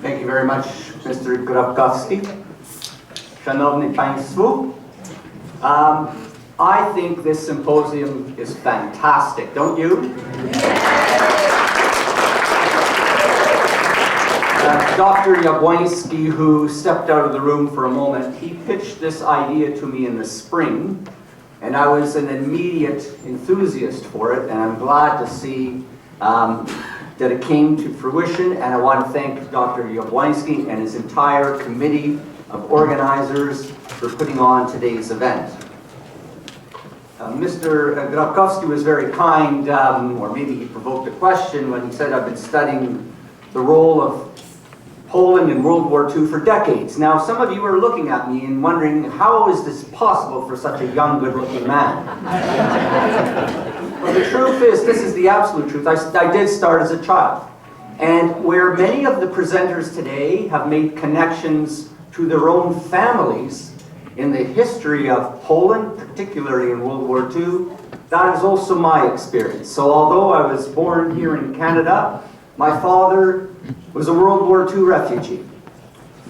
Thank you very much, Mr. Grabkowski. Szanowni Państwo, I think this symposium is fantastic, don't you? Dr. Jabłoński, who stepped out of the room for a moment, he pitched this idea to me in the spring, and I was an immediate enthusiast for it, and I'm glad to see that it came to fruition, and I want to thank Dr. Jabłoński and his entire committee of organizers for putting on today's event. Mr. Grabkowski was very kind, or maybe he provoked a question when he said I've been studying the role of Poland in World War II for decades. Now, some of you are looking at me and wondering, how is this possible for such a young, good-looking man? Well, the truth is, this is the absolute truth. I did start as a child. And where many of the presenters today have made connections to their own families in the history of Poland, particularly in World War II, that is also my experience. So although I was born here in Canada, my father was a World War II refugee.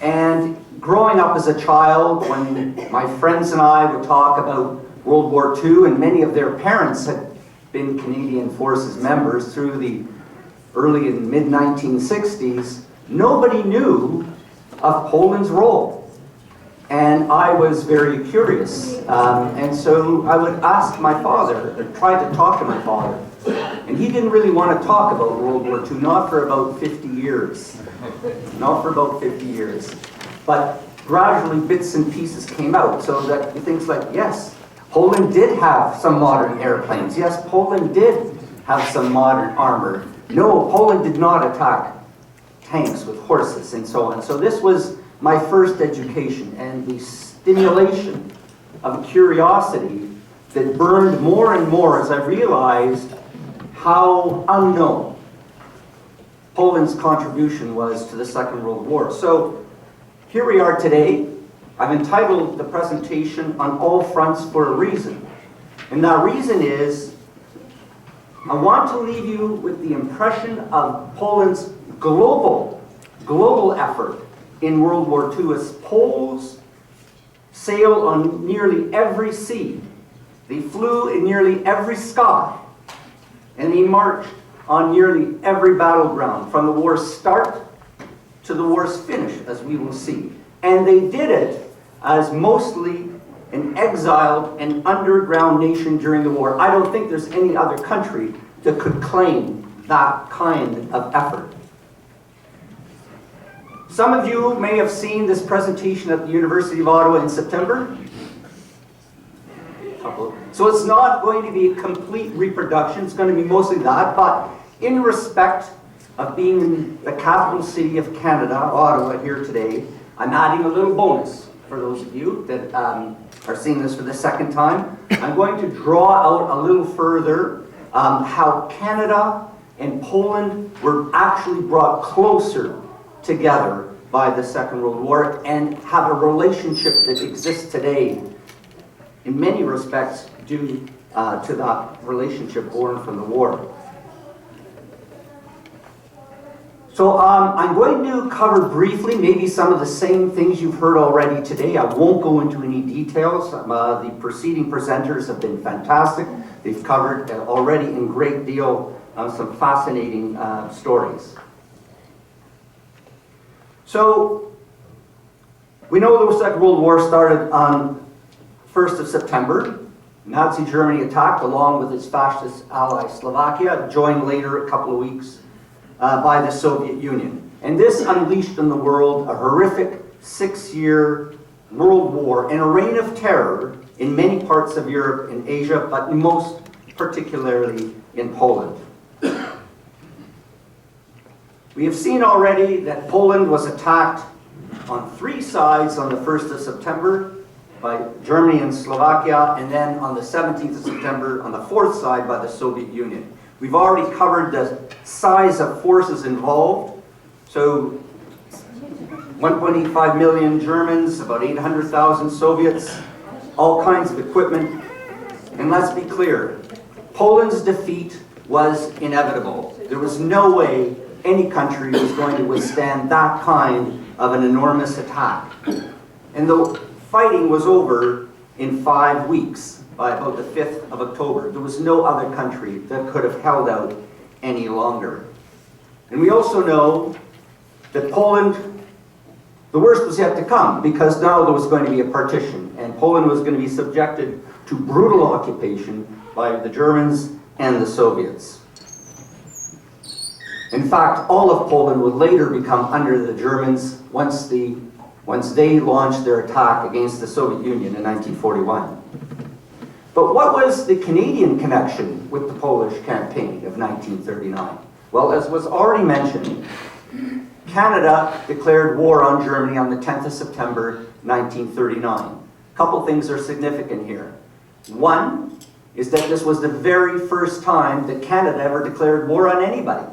And growing up as a child, when my friends and I would talk about World War II, and many of their parents had been Canadian Forces members through the early and mid-1960s, nobody knew of Poland's role. And I was very curious. And so I would ask my father, or try to talk to my father. And he didn't really want to talk about World War II, not for about 50 years. Not for about 50 years. But gradually bits and pieces came out, so that things like, yes, Poland did have some modern airplanes. Yes, Poland did have some modern armor. No, Poland did not attack tanks with horses and so on. So this was my first education, and the stimulation of curiosity that burned more and more as I realized how unknown Poland's contribution was to the Second World War. So here we are today. I've entitled the presentation "On All Fronts" for a reason. And that reason is, I want to leave you with the impression of Poland's global effort in World War II, as Poles sailed on nearly every sea. They flew in nearly every sky. And they marched on nearly every battleground, from the war's start to the war's finish, as we will see. And they did it as mostly an exiled and underground nation during the war. I don't think there's any other country that could claim that kind of effort. Some of you may have seen this presentation at the University of Ottawa in September. So it's not going to be a complete reproduction, it's going to be mostly that, but in respect of being in the capital city of Canada, Ottawa, here today, I'm adding a little bonus for those of you that are seeing this for the second time. I'm going to draw out a little further how Canada and Poland were actually brought closer together by the Second World War, and have a relationship that exists today in many respects due to that relationship born from the war. So I'm going to cover briefly maybe some of the same things you've heard already today. I won't go into any details. The preceding presenters have been fantastic. They've covered already in great deal some fascinating stories. So we know the Second World War started on 1st of September. Nazi Germany attacked along with its fascist ally Slovakia, joined later, a couple of weeks, by the Soviet Union. And this unleashed on the world a horrific 6-year world war and a reign of terror in many parts of Europe and Asia, but most particularly in Poland. We have seen already that Poland was attacked on 3 sides on the 1st of September by Germany and Slovakia, and then on the 17th of September on the 4th side by the Soviet Union. We've already covered the size of forces involved. So 1.85 million Germans, about 800,000 Soviets, all kinds of equipment. And let's be clear, Poland's defeat was inevitable. There was no way any country was going to withstand that kind of an enormous attack. And the fighting was over in 5 weeks, by about the 5th of October. There was no other country that could have held out any longer. And we also know that Poland, the worst was yet to come, because now there was going to be a partition, and Poland was going to be subjected to brutal occupation by the Germans and the Soviets. In fact, all of Poland would later become under the Germans once they launched their attack against the Soviet Union in 1941. But what was the Canadian connection with the Polish campaign of 1939? Well, as was already mentioned, Canada declared war on Germany on the 10th of September 1939. A couple things are significant here. One is that this was the very first time that Canada ever declared war on anybody.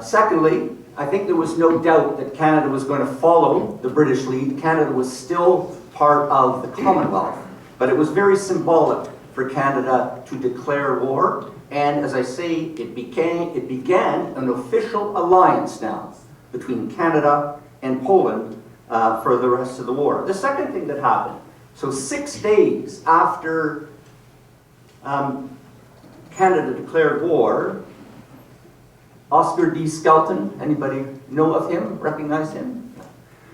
Secondly, I think there was no doubt that Canada was going to follow the British lead. Canada was still part of the Commonwealth, but it was very symbolic for Canada to declare war, and as I say, it began an official alliance now between Canada and Poland for the rest of the war. The second thing that happened, so 6 days after Canada declared war, Oskar D Skelton, anybody know of him, recognize him?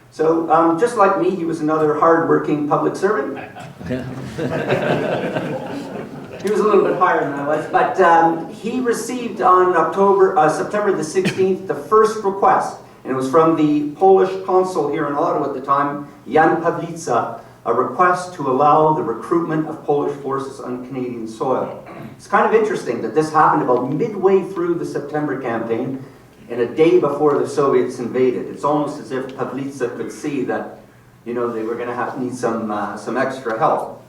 So just like me, he was another hard-working public servant. He was a little bit higher than I was, but he received on September the 16th, the first request, and it was from the Polish consul here in Ottawa at the time, Jan Pawlica, a request to allow the recruitment of Polish forces on Canadian soil. It's kind of interesting that this happened about midway through the September campaign and a day before the Soviets invaded. It's almost as if Pawlica could see that, you know, they were going to need some extra help.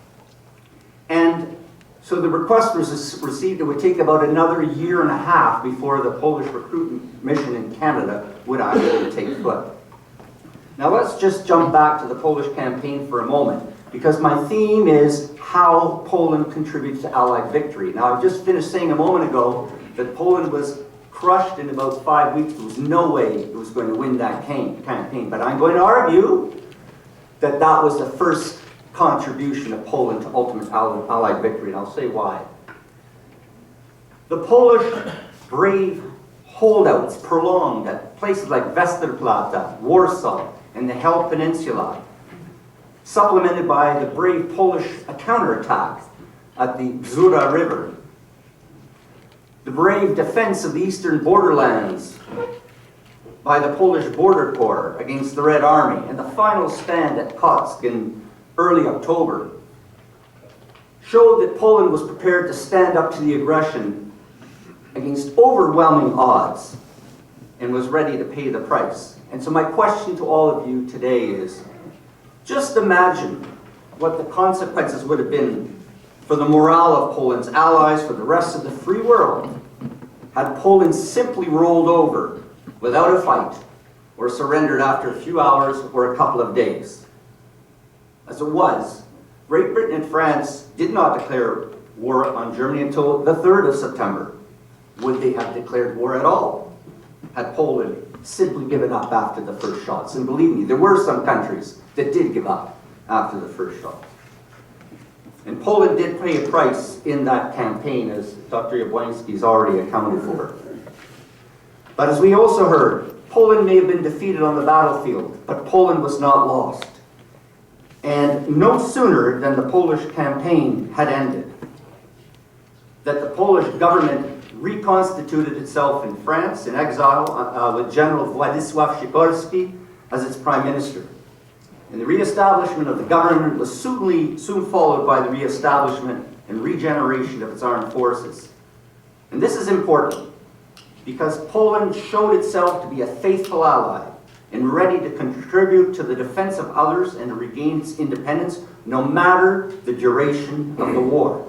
And so the request was received. It would take about another year and a half before the Polish recruitment mission in Canada would actually take foot. Now let's just jump back to the Polish campaign for a moment, because my theme is how Poland contributes to Allied victory. Now I just finished saying a moment ago that Poland was crushed in about 5 weeks. There was no way it was going to win that campaign, but I'm going to argue that that was the first contribution of Poland to ultimate Allied victory, and I'll say why. The Polish brave holdouts prolonged at places like Westerplatte, Warsaw, and the Hel Peninsula, supplemented by the brave Polish counterattack at the Bzura River, the brave defense of the eastern borderlands by the Polish Border Corps against the Red Army, and the final stand at Kotsk in early October showed that Poland was prepared to stand up to the aggression against overwhelming odds and was ready to pay the price. And so my question to all of you today is, just imagine what the consequences would have been for the morale of Poland's allies, for the rest of the free world, had Poland simply rolled over without a fight or surrendered after a few hours or a couple of days. As it was, Great Britain and France did not declare war on Germany until the 3rd of September. Would they have declared war at all had Poland simply given up after the first shots? And believe me, there were some countries that did give up after the first shot. And Poland did pay a price in that campaign, as Dr. Jabłoński's already accounted for. But as we also heard, Poland may have been defeated on the battlefield, but Poland was not lost. And no sooner than the Polish campaign had ended, that the Polish government reconstituted itself in France, in exile, with General Władysław Sikorski as its prime minister. And the reestablishment of the government was soon followed by the reestablishment and regeneration of its armed forces. And this is important, because Poland showed itself to be a faithful ally and ready to contribute to the defense of others and to regain its independence, no matter the duration of the war.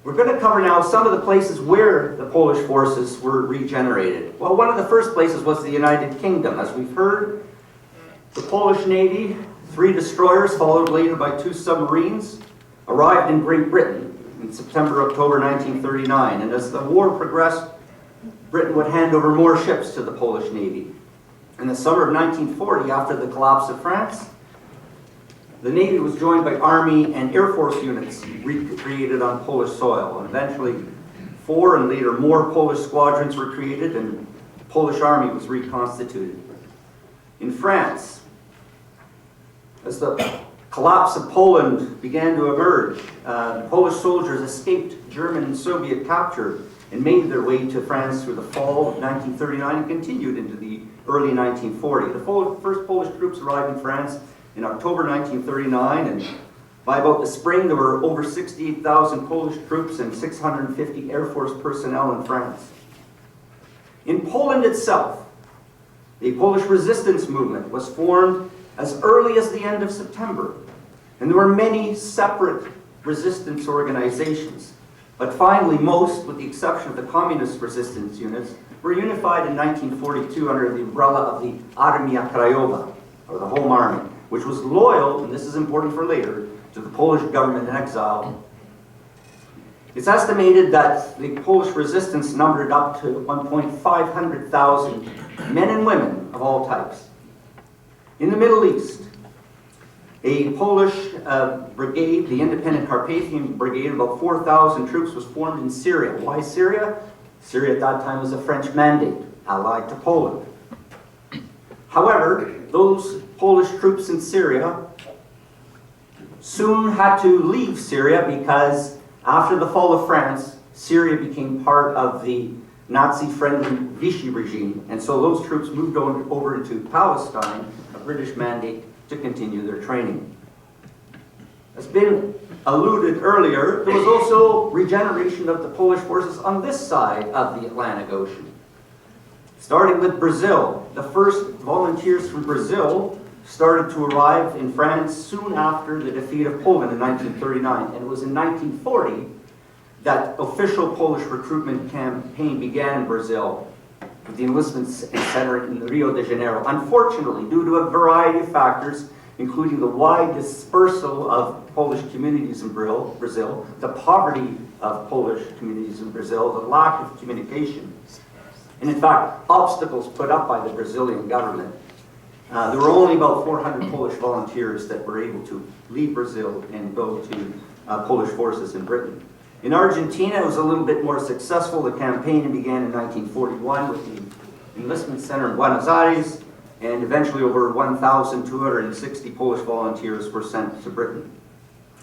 We're going to cover now some of the places where the Polish forces were regenerated. Well, one of the first places was the United Kingdom. As we've heard, the Polish Navy, 3 destroyers followed later by 2 submarines, arrived in Great Britain. in September, October 1939. And as the war progressed, Britain would hand over more ships to the Polish Navy. In the summer of 1940, after the collapse of France, the Navy was joined by Army and Air Force units recreated on Polish soil. And eventually, 4 and later more Polish squadrons were created, and the Polish Army was reconstituted. In France, as the collapse of Poland began to emerge, Polish soldiers escaped German and Soviet capture and made their way to France through the fall of 1939 and continued into the early 1940. The first Polish troops arrived in France in October 1939, and by about the spring there were over 68,000 Polish troops and 650 Air Force personnel in France. In Poland itself, the Polish resistance movement was formed as early as the end of September, and there were many separate resistance organizations. But finally, most, with the exception of the communist resistance units, were unified in 1942 under the umbrella of the Armia Krajowa, or the Home Army, which was loyal, and this is important for later, to the Polish government in exile. It's estimated that the Polish resistance numbered up to 1,500,000 men and women of all types. In the Middle East, a Polish brigade, the Independent Carpathian Brigade, about 4,000 troops, was formed in Syria. Why Syria? Syria at that time was a French mandate, allied to Poland. However, those Polish troops in Syria soon had to leave Syria because after the fall of France, Syria became part of the Nazi-friendly Vichy regime, and so those troops moved over into Palestine, a British mandate, to continue their training. As been alluded earlier, there was also regeneration of the Polish forces on this side of the Atlantic Ocean. Starting with Brazil, the first volunteers from Brazil started to arrive in France soon after the defeat of Poland in 1939, and it was in 1940 that official Polish recruitment campaign began in Brazil with the enlistment center in Rio de Janeiro. Unfortunately, due to a variety of factors, including the wide dispersal of Polish communities in Brazil, the poverty of Polish communities in Brazil, the lack of communication, and in fact, obstacles put up by the Brazilian government, there were only about 400 Polish volunteers that were able to leave Brazil and go to Polish forces in Britain. In Argentina, it was a little bit more successful. The campaign began in 1941 with the enlistment center in Buenos Aires, and eventually over 1,260 Polish volunteers were sent to Britain.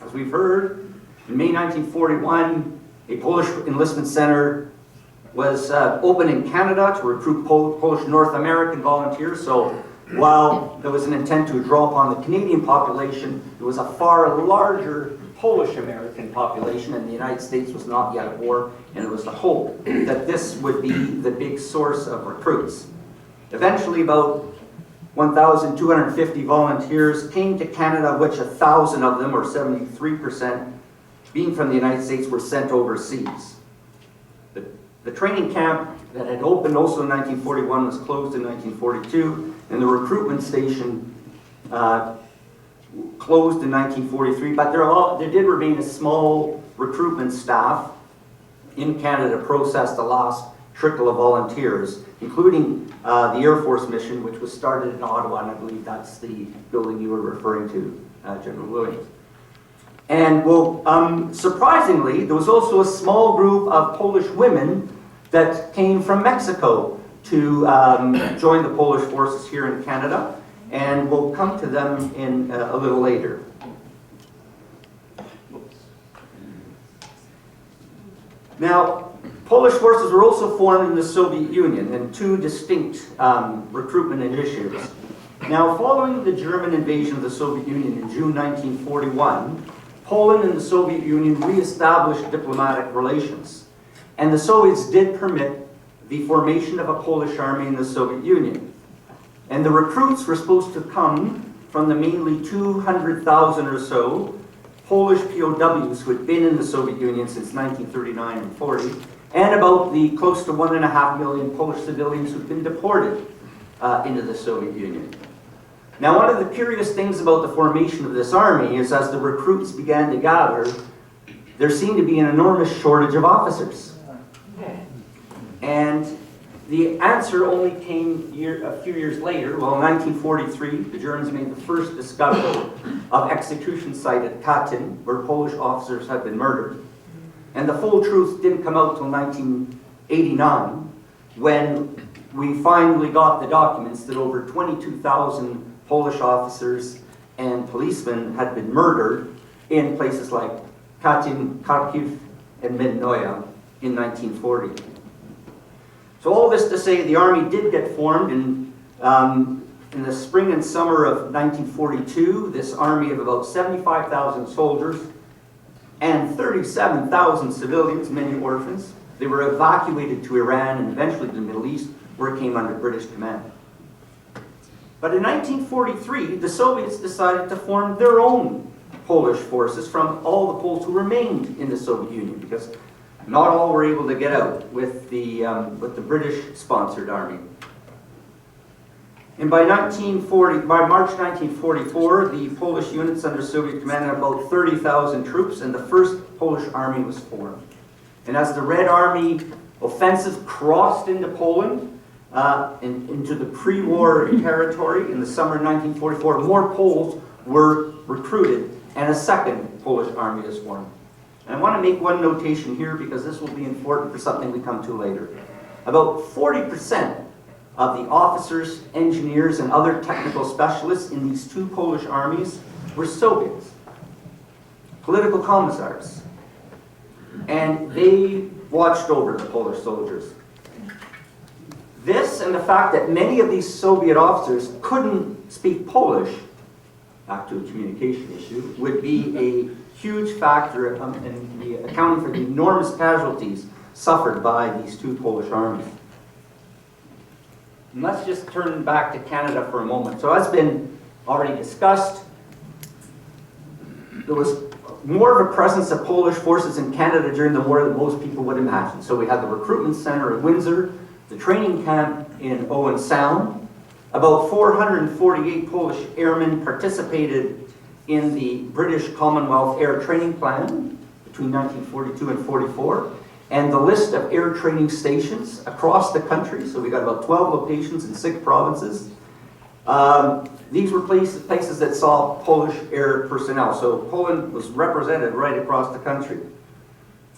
As we've heard, in May 1941, a Polish enlistment center was opened in Canada to recruit Polish North American volunteers. So while there was an intent to draw upon the Canadian population, there was a far larger Polish-American population, and the United States was not yet at war, and it was the hope that this would be the big source of recruits. Eventually, about 1,250 volunteers came to Canada, of which 1,000 of them, or 73%, being from the United States, were sent overseas. The training camp that had opened also in 1941 was closed in 1942, and the recruitment station closed in 1943, but there did remain a small recruitment staff in Canada to process the last trickle of volunteers, including the Air Force mission, which was started in Ottawa, and I believe that's the building you were referring to, General Williams. And well, surprisingly, there was also a small group of Polish women that came from Mexico to join the Polish forces here in Canada, and we'll come to them in a little later. Now, Polish forces were also formed in the Soviet Union in two distinct recruitment initiatives. Now, following the German invasion of the Soviet Union in June 1941, Poland and the Soviet Union re-established diplomatic relations, and the Soviets did permit the formation of a Polish army in the Soviet Union. And the recruits were supposed to come from the mainly 200,000 or so Polish POWs who had been in the Soviet Union since 1939 and 40, and about the close to 1.5 million Polish civilians who'd been deported into the Soviet Union. Now, one of the curious things about the formation of this army is as the recruits began to gather, there seemed to be an enormous shortage of officers. And the answer only came a few years later. Well, in 1943, the Germans made the first discovery of execution site at Katyn, where Polish officers had been murdered. And the full truth didn't come out until 1989, when we finally got the documents that over 22,000 Polish officers and policemen had been murdered in places like Katyn, Kharkiv, and Mednoya in 1940. So all this to say, the Army did get formed in the spring and summer of 1942. This army of about 75,000 soldiers and 37,000 civilians, many orphans. They were evacuated to Iran and eventually to the Middle East, where it came under British command. But in 1943, the Soviets decided to form their own Polish forces from all the Poles who remained in the Soviet Union, because not all were able to get out with the British-sponsored army. And by March 1944, the Polish units under Soviet command had about 30,000 troops, and the first Polish army was formed. And as the Red Army offensive crossed into Poland, into the pre-war territory in the summer of 1944, more Poles were recruited, and a second Polish army was formed. And I want to make one notation here, because this will be important for something we come to later. About 40% of the officers, engineers, and other technical specialists in these two Polish armies were Soviets, political commissars, and they watched over the Polish soldiers. This and the fact that many of these Soviet officers couldn't speak Polish, back to a communication issue, would be a huge factor in the accounting for the enormous casualties suffered by these two Polish armies. And let's just turn back to Canada for a moment. So as been already discussed, there was more of a presence of Polish forces in Canada during the war than most people would imagine. So we had the recruitment center at Windsor, the training camp in Owen Sound. About 448 Polish airmen participated in the British Commonwealth Air Training Plan between 1942 and 44, and the list of air training stations across the country. So we got about 12 locations in 6 provinces. These were places that saw Polish air personnel. So Poland was represented right across the country.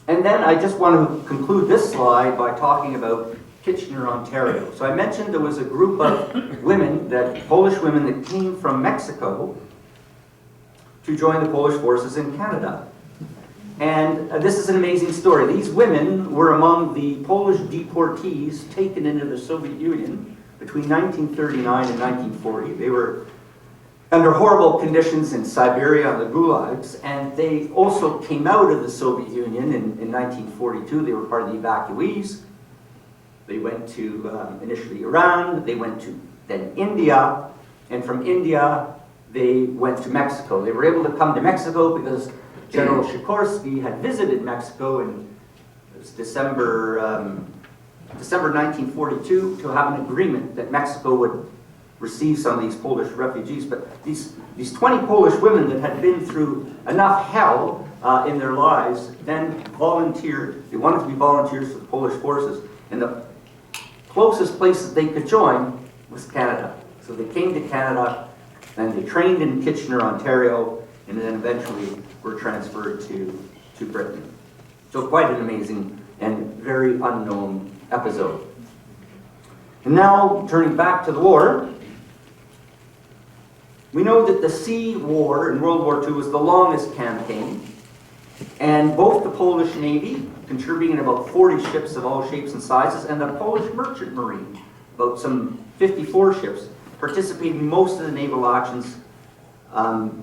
And then I just want to conclude this slide by talking about Kitchener, Ontario. So I mentioned there was a group of women, Polish women that came from Mexico to join the Polish forces in Canada. And this is an amazing story. These women were among the Polish deportees taken into the Soviet Union between 1939 and 1940. They were under horrible conditions in Siberia and the gulags, and they also came out of the Soviet Union in 1942. They were part of the evacuees. They went to initially Iran, they went to then India, and from India they went to Mexico. They were able to come to Mexico because General Sikorsky had visited Mexico in December 1942 to have an agreement that Mexico would receive some of these Polish refugees. But these 20 Polish women that had been through enough hell in their lives then volunteered. They wanted to be volunteers for the Polish forces, and the closest place that they could join was Canada. So they came to Canada, and they trained in Kitchener, Ontario, and then eventually were transferred to Britain. So quite an amazing and very unknown episode. And now, turning back to the war, we know that the Sea War in World War II was the longest campaign, and both the Polish Navy, contributing about 40 ships of all shapes and sizes, and the Polish Merchant Marine, about some 54 ships, participated in most of the naval actions of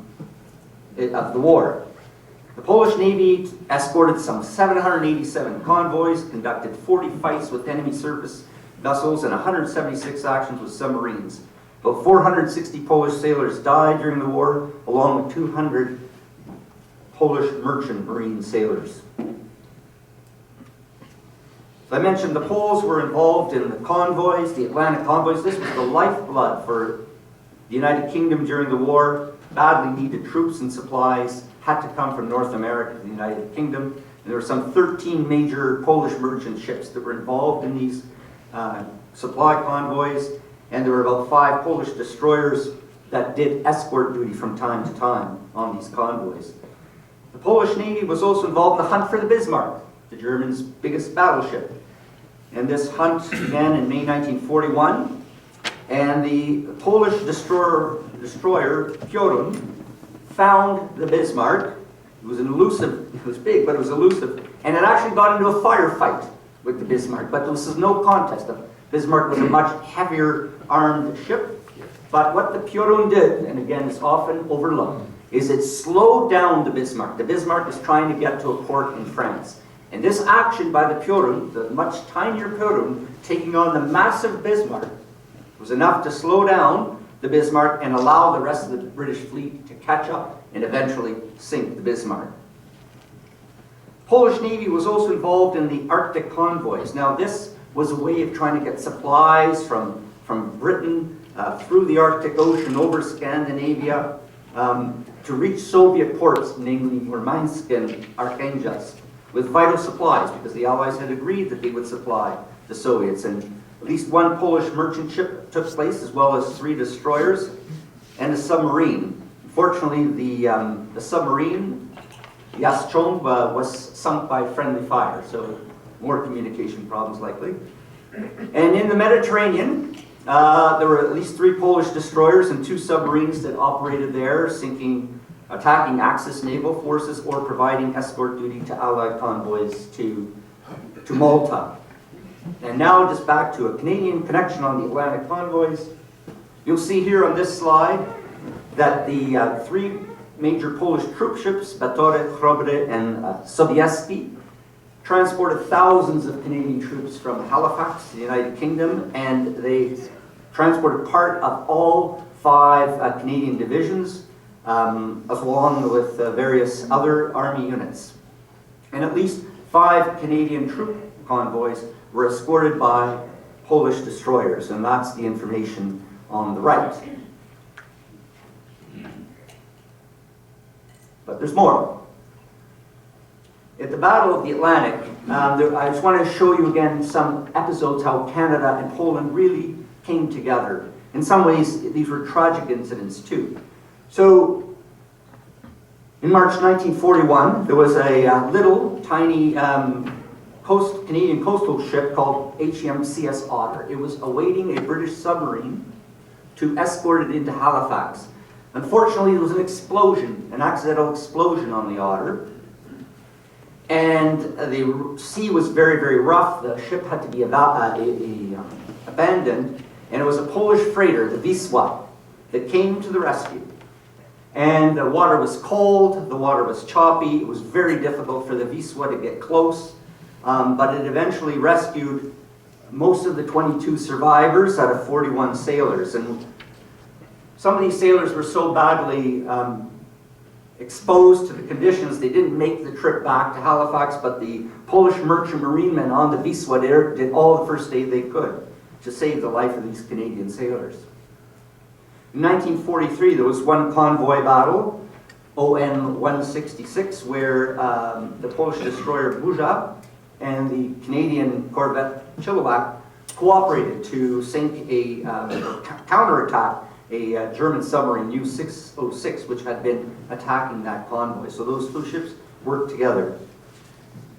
the war. The Polish Navy escorted some 787 convoys, conducted 40 fights with enemy surface vessels, and 176 actions with submarines. About 460 Polish sailors died during the war, along with 200 Polish merchant marine sailors. So I mentioned the Poles were involved in the convoys, the Atlantic convoys. This was the lifeblood for the United Kingdom during the war. Badly needed troops and supplies had to come from North America to the United Kingdom. And there were some 13 major Polish merchant ships that were involved in these supply convoys, and there were about 5 Polish destroyers that did escort duty from time to time on these convoys. The Polish Navy was also involved in the hunt for the Bismarck, the Germans' biggest battleship. And this hunt began in May 1941, and the Polish destroyer Piorun found the Bismarck. It was big, but it was elusive, and it actually got into a firefight with the Bismarck, but this was no contest. The Bismarck was a much heavier armed ship, but what the Piorun did, and again it's often overlooked, is it slowed down the Bismarck. The Bismarck was trying to get to a port in France. And this action by the Piorun, the much tinier Piorun, taking on the massive Bismarck, was enough to slow down the Bismarck and allow the rest of the British fleet to catch up and eventually sink the Bismarck. Polish Navy was also involved in the Arctic Convoys. Now this was a way of trying to get supplies from Britain through the Arctic Ocean over Scandinavia to reach Soviet ports, namely Murmansk and Arkhangelsk, with vital supplies, because the Allies had agreed that they would supply the Soviets. And at least 1 Polish merchant ship took place, as well as 3 destroyers and a submarine. Unfortunately, the submarine, Jastrząb, was sunk by friendly fire, so more communication problems likely. And in the Mediterranean, there were at least 3 Polish destroyers and 2 submarines that operated there, attacking Axis naval forces or providing escort duty to Allied convoys to Malta. And now just back to a Canadian connection on the Atlantic convoys. You'll see here on this slide that the 3 major Polish troop ships, Batory, Chrobry, and Sobieski, transported thousands of Canadian troops from Halifax to the United Kingdom, and they transported part of all 5 Canadian divisions, along with various other Army units. And at least 5 Canadian troop convoys were escorted by Polish destroyers, and that's the information on the right. But there's more. At the Battle of the Atlantic, I just want to show you again some episodes how Canada and Poland really came together. In some ways, these were tragic incidents too. So, in March 1941, there was a little, tiny Canadian coastal ship called HMCS Otter. It was awaiting a British submarine to escort it into Halifax. Unfortunately, there was an explosion, an accidental explosion on the Otter. And the sea was very, very rough. The ship had to be abandoned. And it was a Polish freighter, the Wisła, that came to the rescue. And the water was cold, the water was choppy. It was very difficult for the Wisła to get close. But it eventually rescued most of the 22 survivors out of 41 sailors. And some of these sailors were so badly exposed to the conditions, they didn't make the trip back to Halifax, but the Polish merchant marine men on the Wisła there did all the first aid they could to save the life of these Canadian sailors. In 1943, there was one convoy battle, ON 166, where the Polish destroyer Burza and the Canadian corvette Chilliwack cooperated to sink a counterattack a German submarine, U-606, which had been attacking that convoy. So those 2 ships worked together.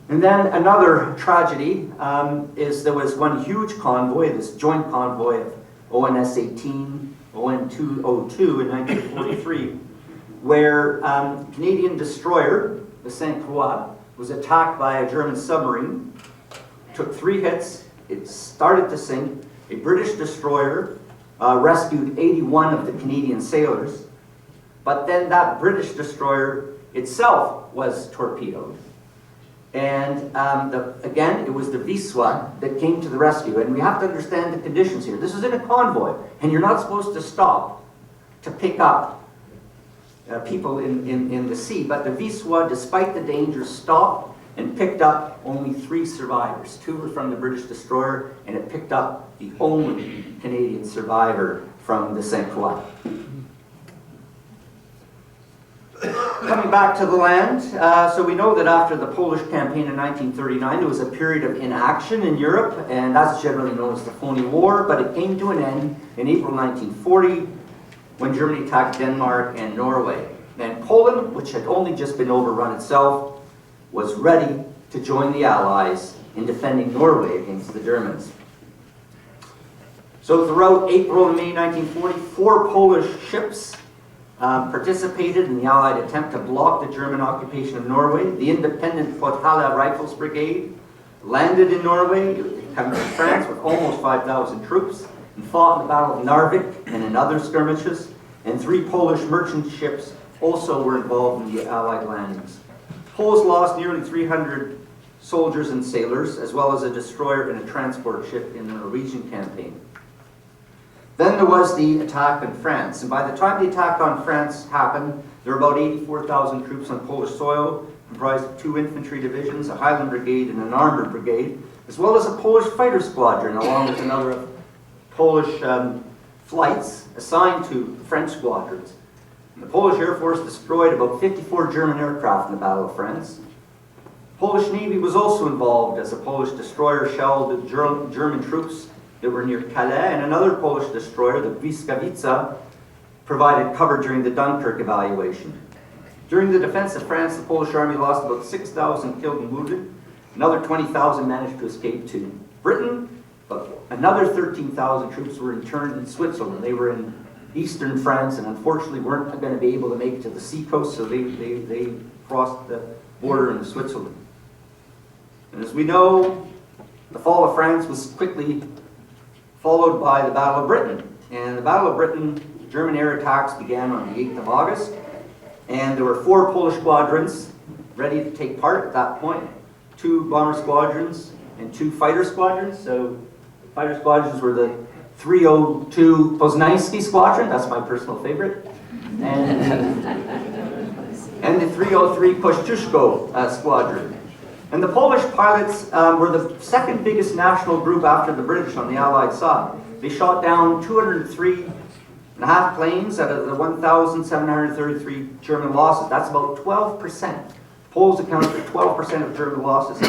And then another tragedy is there was one huge convoy, this joint convoy of ONS-18, ON-202 in 1943, where Canadian destroyer, the St. Croix, was attacked by a German submarine, took 3 hits, it started to sink. A British destroyer rescued 81 of the Canadian sailors, but then that British destroyer itself was torpedoed. And again, it was the Wisła that came to the rescue. And we have to understand the conditions here. This is in a convoy, and you're not supposed to stop to pick up people in the sea. But the Wisła, despite the danger, stopped and picked up only 3 survivors. 2 were from the British destroyer, and it picked up the only Canadian survivor from the St. Croix. Coming back to the land, so we know that after the Polish campaign in 1939, there was a period of inaction in Europe, and that's generally known as the Phony War, but it came to an end in April 1940 when Germany attacked Denmark and Norway. And Poland, which had only just been overrun itself, was ready to join the Allies in defending Norway against the Germans. So throughout April and May 1940, 4 Polish ships participated in the Allied attempt to block the German occupation of Norway. The independent Podhala Rifles Brigade landed in Norway, coming from France with almost 5,000 troops, and fought in the Battle of Narvik and in other skirmishes. And 3 Polish merchant ships also were involved in the Allied landings. Poles lost nearly 300 soldiers and sailors, as well as a destroyer and a transport ship in the Norwegian campaign. Then there was the attack on France, and by the time the attack on France happened, there were about 84,000 troops on Polish soil, comprised of 2 infantry divisions, a Highland brigade, and an armoured brigade, as well as a Polish fighter squadron, along with another of Polish flights assigned to French squadrons. And the Polish Air Force destroyed about 54 German aircraft in the Battle of France. Polish Navy was also involved as a Polish destroyer shelled German troops that were near Calais, and another Polish destroyer, the Błyskawica, provided cover during the Dunkirk evacuation. During the defense of France, the Polish army lost about 6,000 killed and wounded. Another 20,000 managed to escape to Britain, but another 13,000 troops were interned in Switzerland. They were in eastern France and unfortunately weren't going to be able to make it to the seacoast, so they crossed the border into Switzerland. And as we know, the fall of France was quickly followed by the Battle of Britain. And the Battle of Britain, German air attacks began on the 8th of August. And there were 4 Polish squadrons ready to take part at that point. 2 bomber squadrons and 2 fighter squadrons. So the fighter squadrons were the 302 Poznanski squadron, that's my personal favorite. And the 303 Kościuszko squadron. And the Polish pilots were the second biggest national group after the British on the Allied side. They shot down 203.5 planes out of the 1,733 German losses. That's about 12%. Poles accounted for 12% of German losses.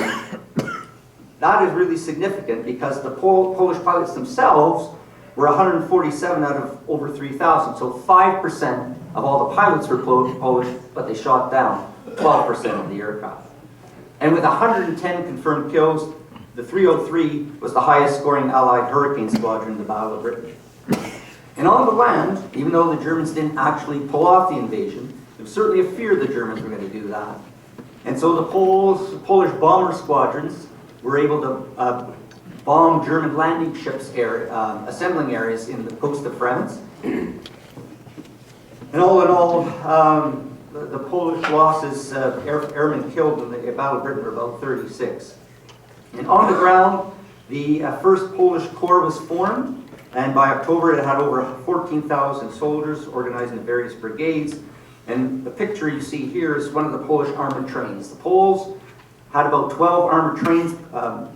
That is really significant because the Polish pilots themselves were 147 out of over 3,000. So 5% of all the pilots were Polish, but they shot down 12% of the aircraft. And with 110 confirmed kills, the 303 was the highest scoring Allied Hurricane squadron in the Battle of Britain. And on the land, even though the Germans didn't actually pull off the invasion, there was certainly a fear the Germans were going to do that. And so the Polish bomber squadrons were able to bomb German landing ships, assembling areas in the coast of France. And all in all, the Polish losses, airmen killed in the Battle of Britain were about 36. And on the ground, the 1st Polish Corps was formed, and by October it had over 14,000 soldiers organized into various brigades. And the picture you see here is one of the Polish armored trains. The Poles had about 12 armored trains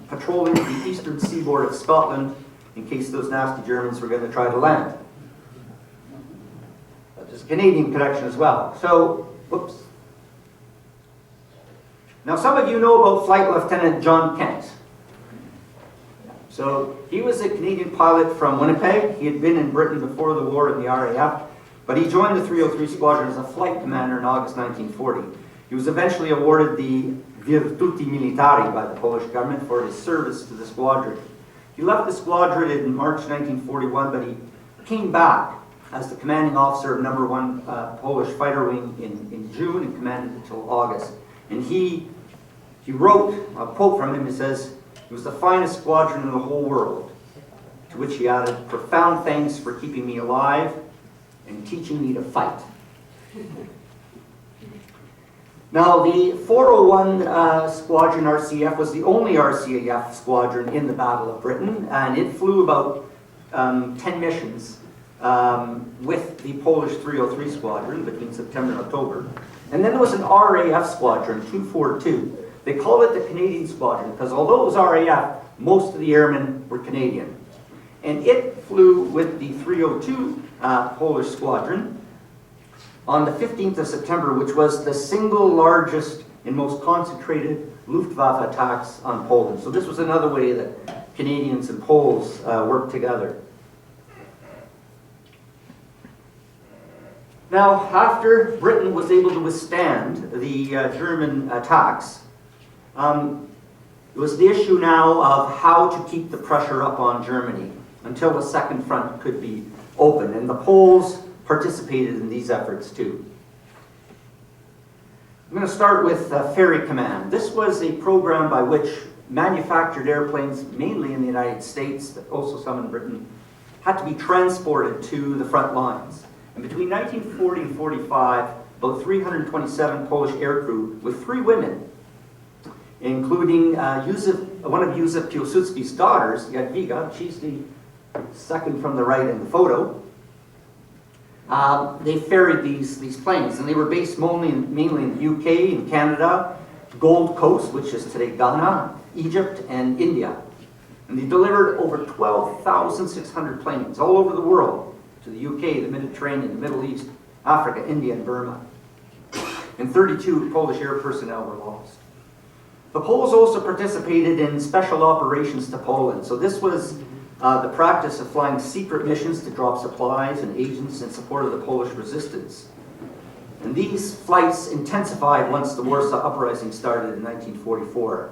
patrolling the eastern seaboard of Scotland in case those nasty Germans were going to try to land. There's a Canadian connection as well. So, whoops. Now some of you know about Flight Lieutenant John Kent. So he was a Canadian pilot from Winnipeg. He had been in Britain before the war in the RAF, but he joined the 303 Squadron as a flight commander in August 1940. He was eventually awarded the Virtuti Militari by the Polish government for his service to the squadron. He left the squadron in March 1941, but he came back as the commanding officer of No. 1 Polish Fighter Wing in June and commanded until August. And he wrote, a quote from him, it says, "It was the finest squadron in the whole world," to which he added, "profound thanks for keeping me alive and teaching me to fight." Now, the 401 Squadron RCF was the only RCAF squadron in the Battle of Britain, and it flew about 10 missions with the Polish 303 Squadron between September and October. And then there was an RAF Squadron, 242. They called it the Canadian Squadron because although it was RAF, most of the airmen were Canadian. And it flew with the 302 Polish Squadron. on the 15th of September, which was the single largest and most concentrated Luftwaffe attacks on Poland. So this was another way that Canadians and Poles worked together. Now, after Britain was able to withstand the German attacks, it was the issue now of how to keep the pressure up on Germany until the second front could be opened. And the Poles participated in these efforts too. I'm going to start with Ferry Command. This was a program by which manufactured airplanes, mainly in the United States, but also some in Britain, had to be transported to the front lines. And between 1940 and 45, about 327 Polish aircrew with 3 women, including one of Józef Piłsudski's daughters, Jadwiga. She's the second from the right in the photo. They ferried these planes, and they were based mainly in the UK, in Canada, Gold Coast, which is today Ghana, Egypt, and India. And they delivered over 12,600 planes all over the world, to the UK, the Mediterranean, the Middle East, Africa, India, and Burma. And 32 Polish air personnel were lost. The Poles also participated in special operations to Poland. So this was the practice of flying secret missions to drop supplies and agents in support of the Polish resistance. And these flights intensified once the Warsaw Uprising started in 1944.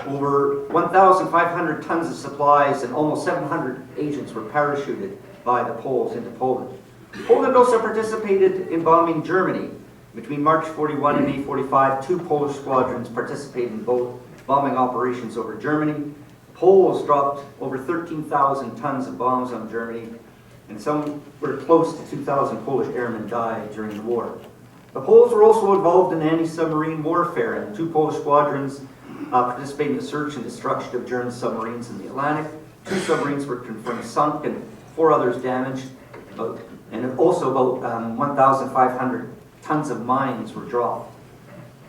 Over 1,500 tons of supplies and almost 700 agents were parachuted by the Poles into Poland. Poland also participated in bombing Germany. Between March 41 and May 45, 2 Polish squadrons participated in both bombing operations over Germany. Poles dropped over 13,000 tons of bombs on Germany, and somewhere close to 2,000 Polish airmen died during the war. The Poles were also involved in anti-submarine warfare, and 2 Polish squadrons participated in the search and destruction of German submarines in the Atlantic. 2 submarines were confirmed sunk and 4 others damaged, and also about 1,500 tons of mines were dropped.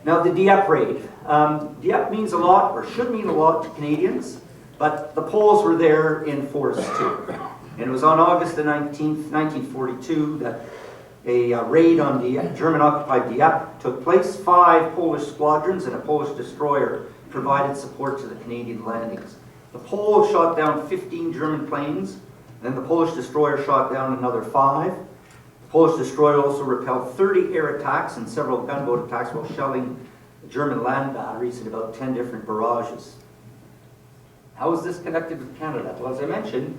Now the Dieppe raid. Dieppe means a lot, or should mean a lot to Canadians, but the Poles were there in force too. And it was on August the 19th, 1942 that a raid on the German-occupied Dieppe took place. 5 Polish squadrons and a Polish destroyer provided support to the Canadian landings. The Poles shot down 15 German planes, and the Polish destroyer shot down another 5. The Polish destroyer also repelled 30 air attacks and several gunboat attacks while shelling German land batteries in about 10 different barrages. How is this connected with Canada? Well, as I mentioned,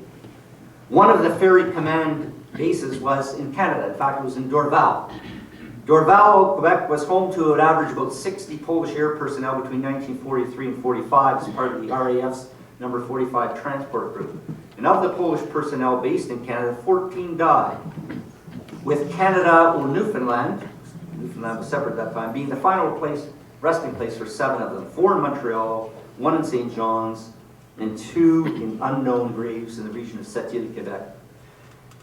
one of the Ferry Command bases was in Canada. In fact, it was in Dorval. Dorval, Quebec, was home to an average about 60 Polish air personnel between 1943 and 45 as part of the RAF's number 45 transport group. And of the Polish personnel based in Canada, 14 died, with Canada or Newfoundland was separate at that time, being the final resting place for 7 of them. 4 in Montreal, 1 in St. John's, and 2 in unknown graves in the region of Sept-Îles, Quebec.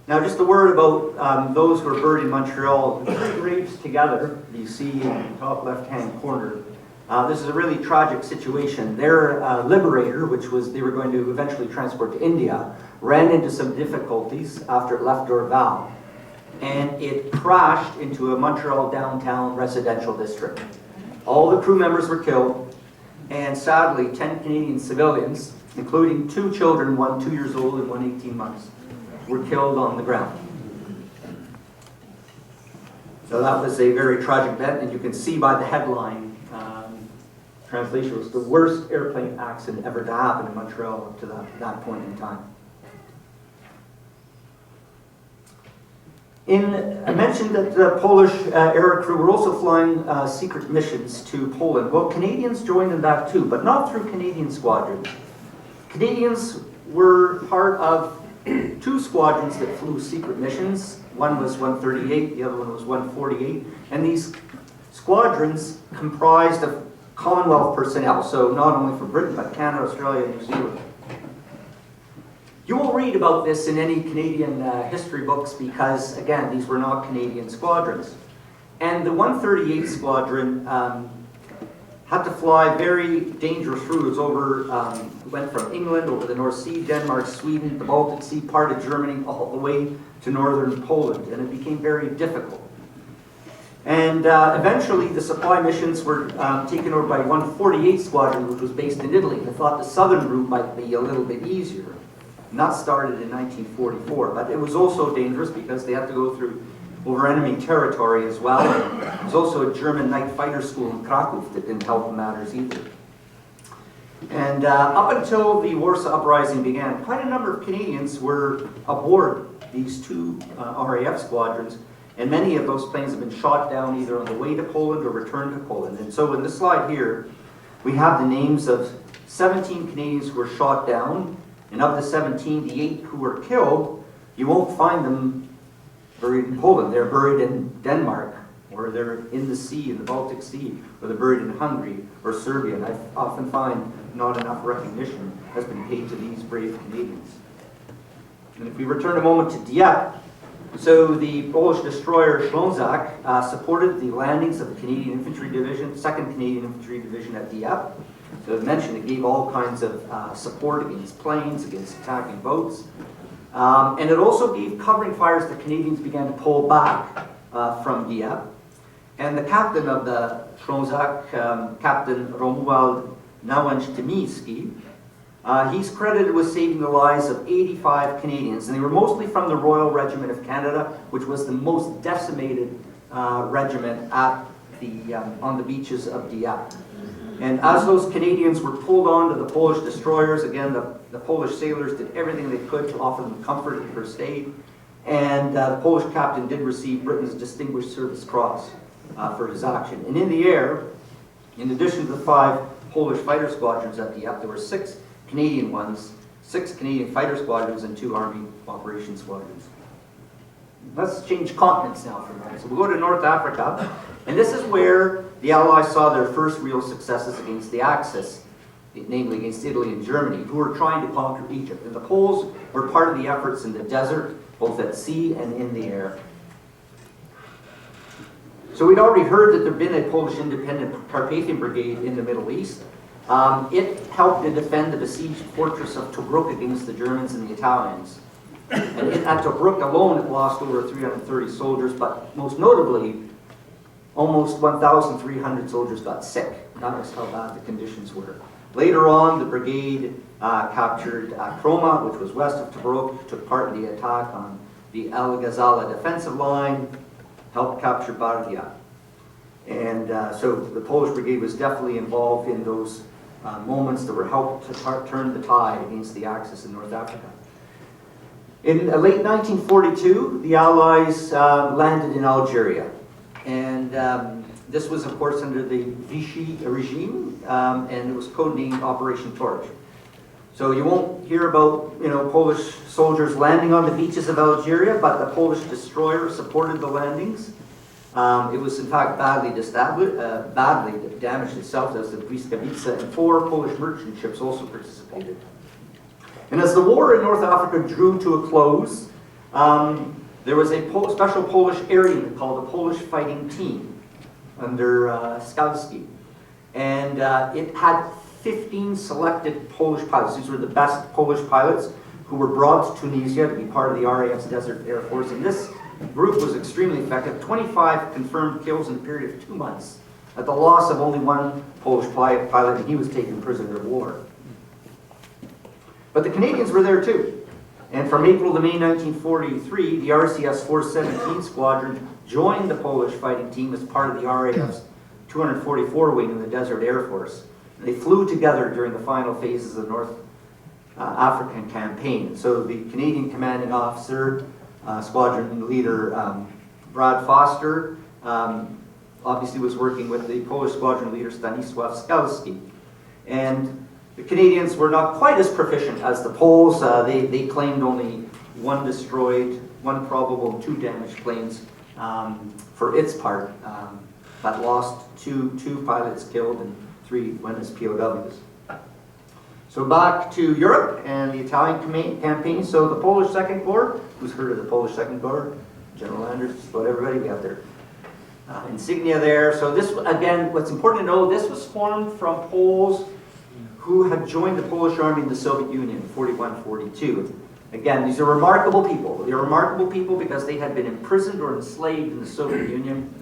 Now, just a word about those who are buried in Montreal. The 3 graves together, you see in the top left-hand corner. This is a really tragic situation. Their Liberator, which was they were going to eventually transport to India, ran into some difficulties after it left Dorval, and it crashed into a Montreal downtown residential district. All the crew members were killed, and sadly, 10 Canadian civilians, including 2 children, 1 2 years old and 1 18 months, were killed on the ground. So that was a very tragic event, and you can see by the headline, translation was the worst airplane accident ever to happen in Montreal up to that point in time. I mentioned that the Polish air crew were also flying secret missions to Poland. Well, Canadians joined in that too, but not through Canadian squadrons. Canadians were part of 2 squadrons that flew secret missions. One was 138, the other one was 148. And these squadrons comprised of Commonwealth personnel, so not only from Britain, but Canada, Australia, and New Zealand. You will read about this in any Canadian history books because, again, these were not Canadian squadrons. And the 138 squadron had to fly very dangerous routes went from England over the North Sea, Denmark, Sweden, the Baltic Sea, part of Germany, all the way to northern Poland. And it became very difficult And eventually the supply missions were taken over by 148 Squadron, which was based in Italy. They thought the southern route might be a little bit easier. And that started in 1944, but it was also dangerous because they had to go through over enemy territory as well. There was also a German night fighter school in Krakow that didn't help matters either. And up until the Warsaw Uprising began, quite a number of Canadians were aboard these two RAF squadrons, and many of those planes have been shot down either on the way to Poland or returned to Poland. And so in this slide here, we have the names of 17 Canadians who were shot down, and of the 17, the 8 who were killed, you won't find them buried in Poland. They're buried in Denmark, or they're in the sea, in the Baltic Sea, or they're buried in Hungary or Serbia. And I often find not enough recognition has been paid to these brave Canadians. And if we return a moment to Dieppe, so the Polish destroyer Ślązak supported the landings of the Canadian Infantry Division, 2nd Canadian Infantry Division at Dieppe. So as mentioned, it gave all kinds of support against planes, against attacking boats. And it also gave covering fires. The Canadians began to pull back from Dieppe. And the captain of the Ślązak, Captain Romuald Nałęcz-Tymiński, he's credited with saving the lives of 85 Canadians, and they were mostly from the Royal Regiment of Canada, which was the most decimated regiment at on the beaches of Dieppe. And as those Canadians were pulled onto the Polish destroyers, again, the Polish sailors did everything they could to offer them comfort and first aid, and the Polish captain did receive Britain's Distinguished Service Cross for his action. And in the air, in addition to the 5 Polish fighter squadrons at Dieppe, there were 6 Canadian ones, 6 Canadian fighter squadrons, and 2 Army operations squadrons. Let's change continents now for a moment. So we'll go to North Africa, and this is where the Allies saw their first real successes against the Axis, namely against Italy and Germany, who were trying to conquer Egypt. And the Poles were part of the efforts in the desert, both at sea and in the air. So we'd already heard that there'd been a Polish independent Carpathian Brigade in the Middle East. It helped to defend the besieged fortress of Tobruk against the Germans and the Italians. And at Tobruk alone, it lost over 330 soldiers, but most notably, almost 1,300 soldiers got sick. That was how bad the conditions were. Later on, the brigade captured Kroma, which was west of Tobruk, took part in the attack on the El Ghazala defensive line, helped capture Bardia. And so the Polish brigade was definitely involved in those moments that were helped to turn the tide against the Axis in North Africa. In late 1942, the Allies landed in Algeria. And this was, of course, under the Vichy regime, and it was codenamed Operation Torch. So you won't hear about, Polish soldiers landing on the beaches of Algeria, but the Polish destroyer supported the landings. It was, in fact, badly damaged itself, as the Błyskawica, and 4 Polish merchant ships also participated. And as the war in North Africa drew to a close, there was a special Polish area unit called the Polish Fighting Team under Skalski. And it had 15 selected Polish pilots. These were the best Polish pilots who were brought to Tunisia to be part of the RAF's Desert Air Force. And this group was extremely effective. 25 confirmed kills in a period of 2 months at the loss of only 1 Polish pilot, and he was taken prisoner of war. But the Canadians were there too. And from April to May 1943, the RCS 417 Squadron joined the Polish fighting team as part of the RAF's 244 wing in the Desert Air Force. And they flew together during the final phases of the North African campaign. So the Canadian commanding officer, squadron leader Brad Foster, obviously was working with the Polish squadron leader Stanisław Skalski. And the Canadians were not quite as proficient as the Poles. They claimed only 1 destroyed, 1 probable, and 2 damaged planes for its part, but lost two pilots killed and 3 went as POWs. So back to Europe and the Italian campaign. So the Polish Second Corps, who's heard of the Polish Second Corps? General Anders, just about everybody, we have their insignia there. So this, again, what's important to know, this was formed from Poles who had joined the Polish army in the Soviet Union in 41-42. Again, these are remarkable people. They're remarkable people because they had been imprisoned or enslaved in the Soviet Union.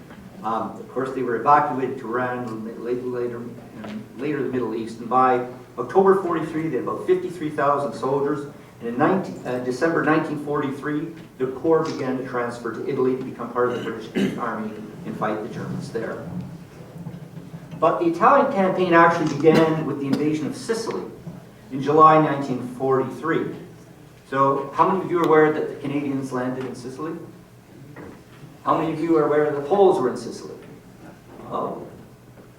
Of course, they were evacuated to Iran, later the Middle East, and by October 43, they had about 53,000 soldiers, and in December 1943, the Corps began to transfer to Italy to become part of the British Army and fight the Germans there. But the Italian campaign actually began with the invasion of Sicily in July 1943. So, how many of you are aware that the Canadians landed in Sicily? How many of you are aware that the Poles were in Sicily? Oh,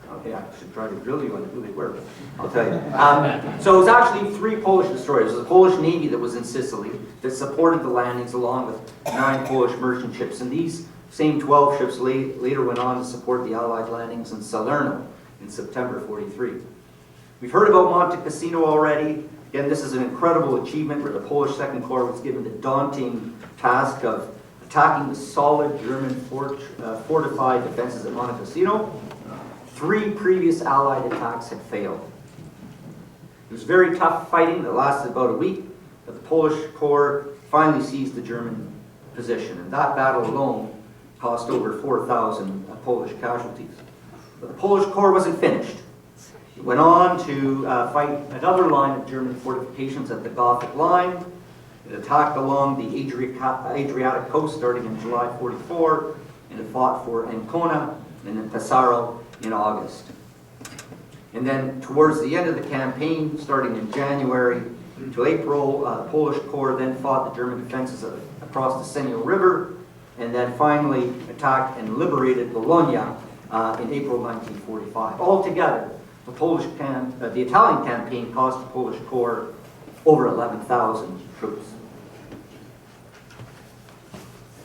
okay, I should try to drill you on who they were, I'll tell you. So it was actually 3 Polish destroyers. It was the Polish Navy that was in Sicily that supported the landings along with 9 Polish merchant ships. And these same 12 ships later went on to support the Allied landings in Salerno in September 43. We've heard about Monte Cassino already. Again, this is an incredible achievement where the Polish Second Corps was given the daunting task of attacking the solid German fortified defenses at Monte Cassino. 3 previous Allied attacks had failed. It was very tough fighting that lasted about a week, but the Polish Corps finally seized the German position, and that battle alone cost over 4,000 Polish casualties. But the Polish Corps wasn't finished. It went on to fight another line of German fortifications at the Gothic Line. It attacked along the Adriatic coast starting in July 44, and it fought for Ancona and then Pesaro in August. And then towards the end of the campaign, starting in January to April, the Polish Corps then fought the German defenses across the Senio River, and then finally attacked and liberated Bologna in April 1945. Altogether, the Italian campaign cost the Polish Corps over 11,000 troops.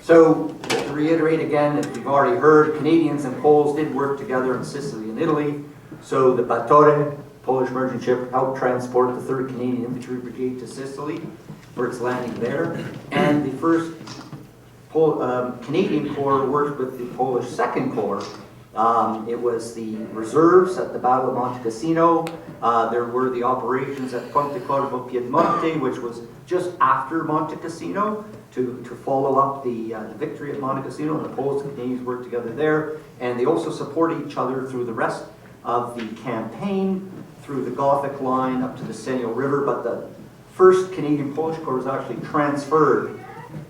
So, to reiterate again, as we've already heard, Canadians and Poles did work together in Sicily and Italy. So the Battore, Polish merchant ship, helped transport the 3rd Canadian Infantry Brigade to Sicily for its landing there. And the 1st Canadian Corps worked with the Polish Second Corps. It was the reserves at the Battle of Monte Cassino. There were the operations at Ponte Corvo Piedmonte, which was just after Monte Cassino, to follow up the victory at Monte Cassino, and the Poles and Canadians worked together there. And they also supported each other through the rest of the campaign, through the Gothic Line up to the Senio River. But the 1st Canadian Polish Corps was actually transferred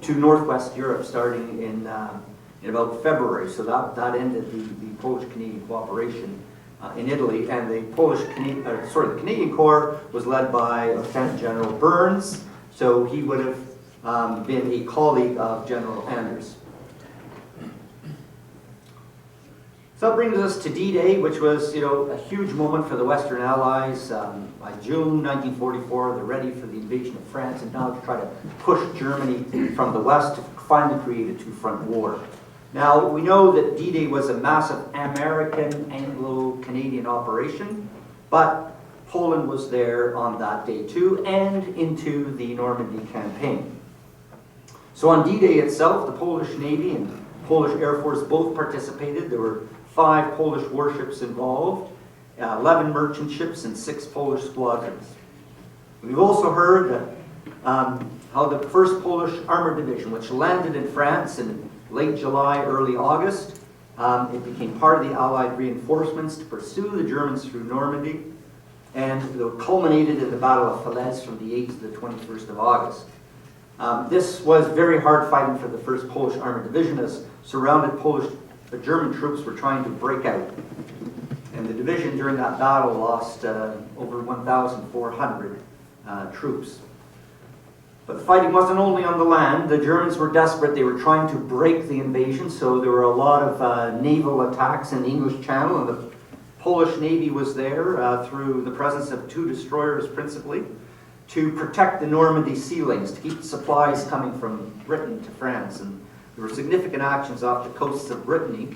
to Northwest Europe starting in about February. So that ended the Polish-Canadian cooperation in Italy. And the the Canadian Corps was led by Lieutenant General Burns. So he would have been a colleague of General Anders. So that brings us to D-Day, which was, a huge moment for the Western Allies. By June 1944, they're ready for the invasion of France, and now to try to push Germany from the west to finally create a 2-front war. Now, we know that D-Day was a massive American, Anglo-Canadian operation, but Poland was there on that day too, and into the Normandy campaign. So on D-Day itself, the Polish Navy and Polish Air Force both participated. There were 5 Polish warships involved, 11 merchant ships, and 6 Polish squadrons. We've also heard that how the 1st Polish Armoured Division, which landed in France in late July, early August, it became part of the Allied reinforcements to pursue the Germans through Normandy, and it culminated in the Battle of Falaise from the 8th to the 21st of August. This was very hard fighting for the 1st Polish Armoured Division, as surrounded German troops were trying to break out. And the division during that battle lost over 1,400 troops. But the fighting wasn't only on the land. The Germans were desperate. They were trying to break the invasion, so there were a lot of naval attacks in the English Channel, and the Polish Navy was there through the presence of 2 destroyers principally to protect the Normandy sea lanes, to keep supplies coming from Britain to France. And there were significant actions off the coasts of Brittany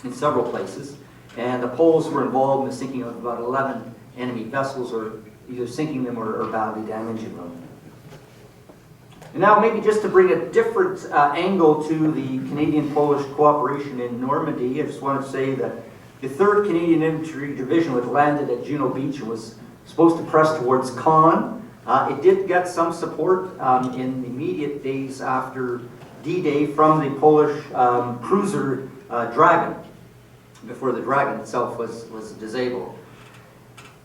in several places, and the Poles were involved in the sinking of about 11 enemy vessels, or either sinking them or badly damaging them. And now maybe just to bring a different angle to the Canadian-Polish cooperation in Normandy, I just want to say that the 3rd Canadian Infantry Division, which landed at Juno Beach and was supposed to press towards Caen, it did get some support in the immediate days after D-Day from the Polish cruiser Dragon, before the Dragon itself was disabled.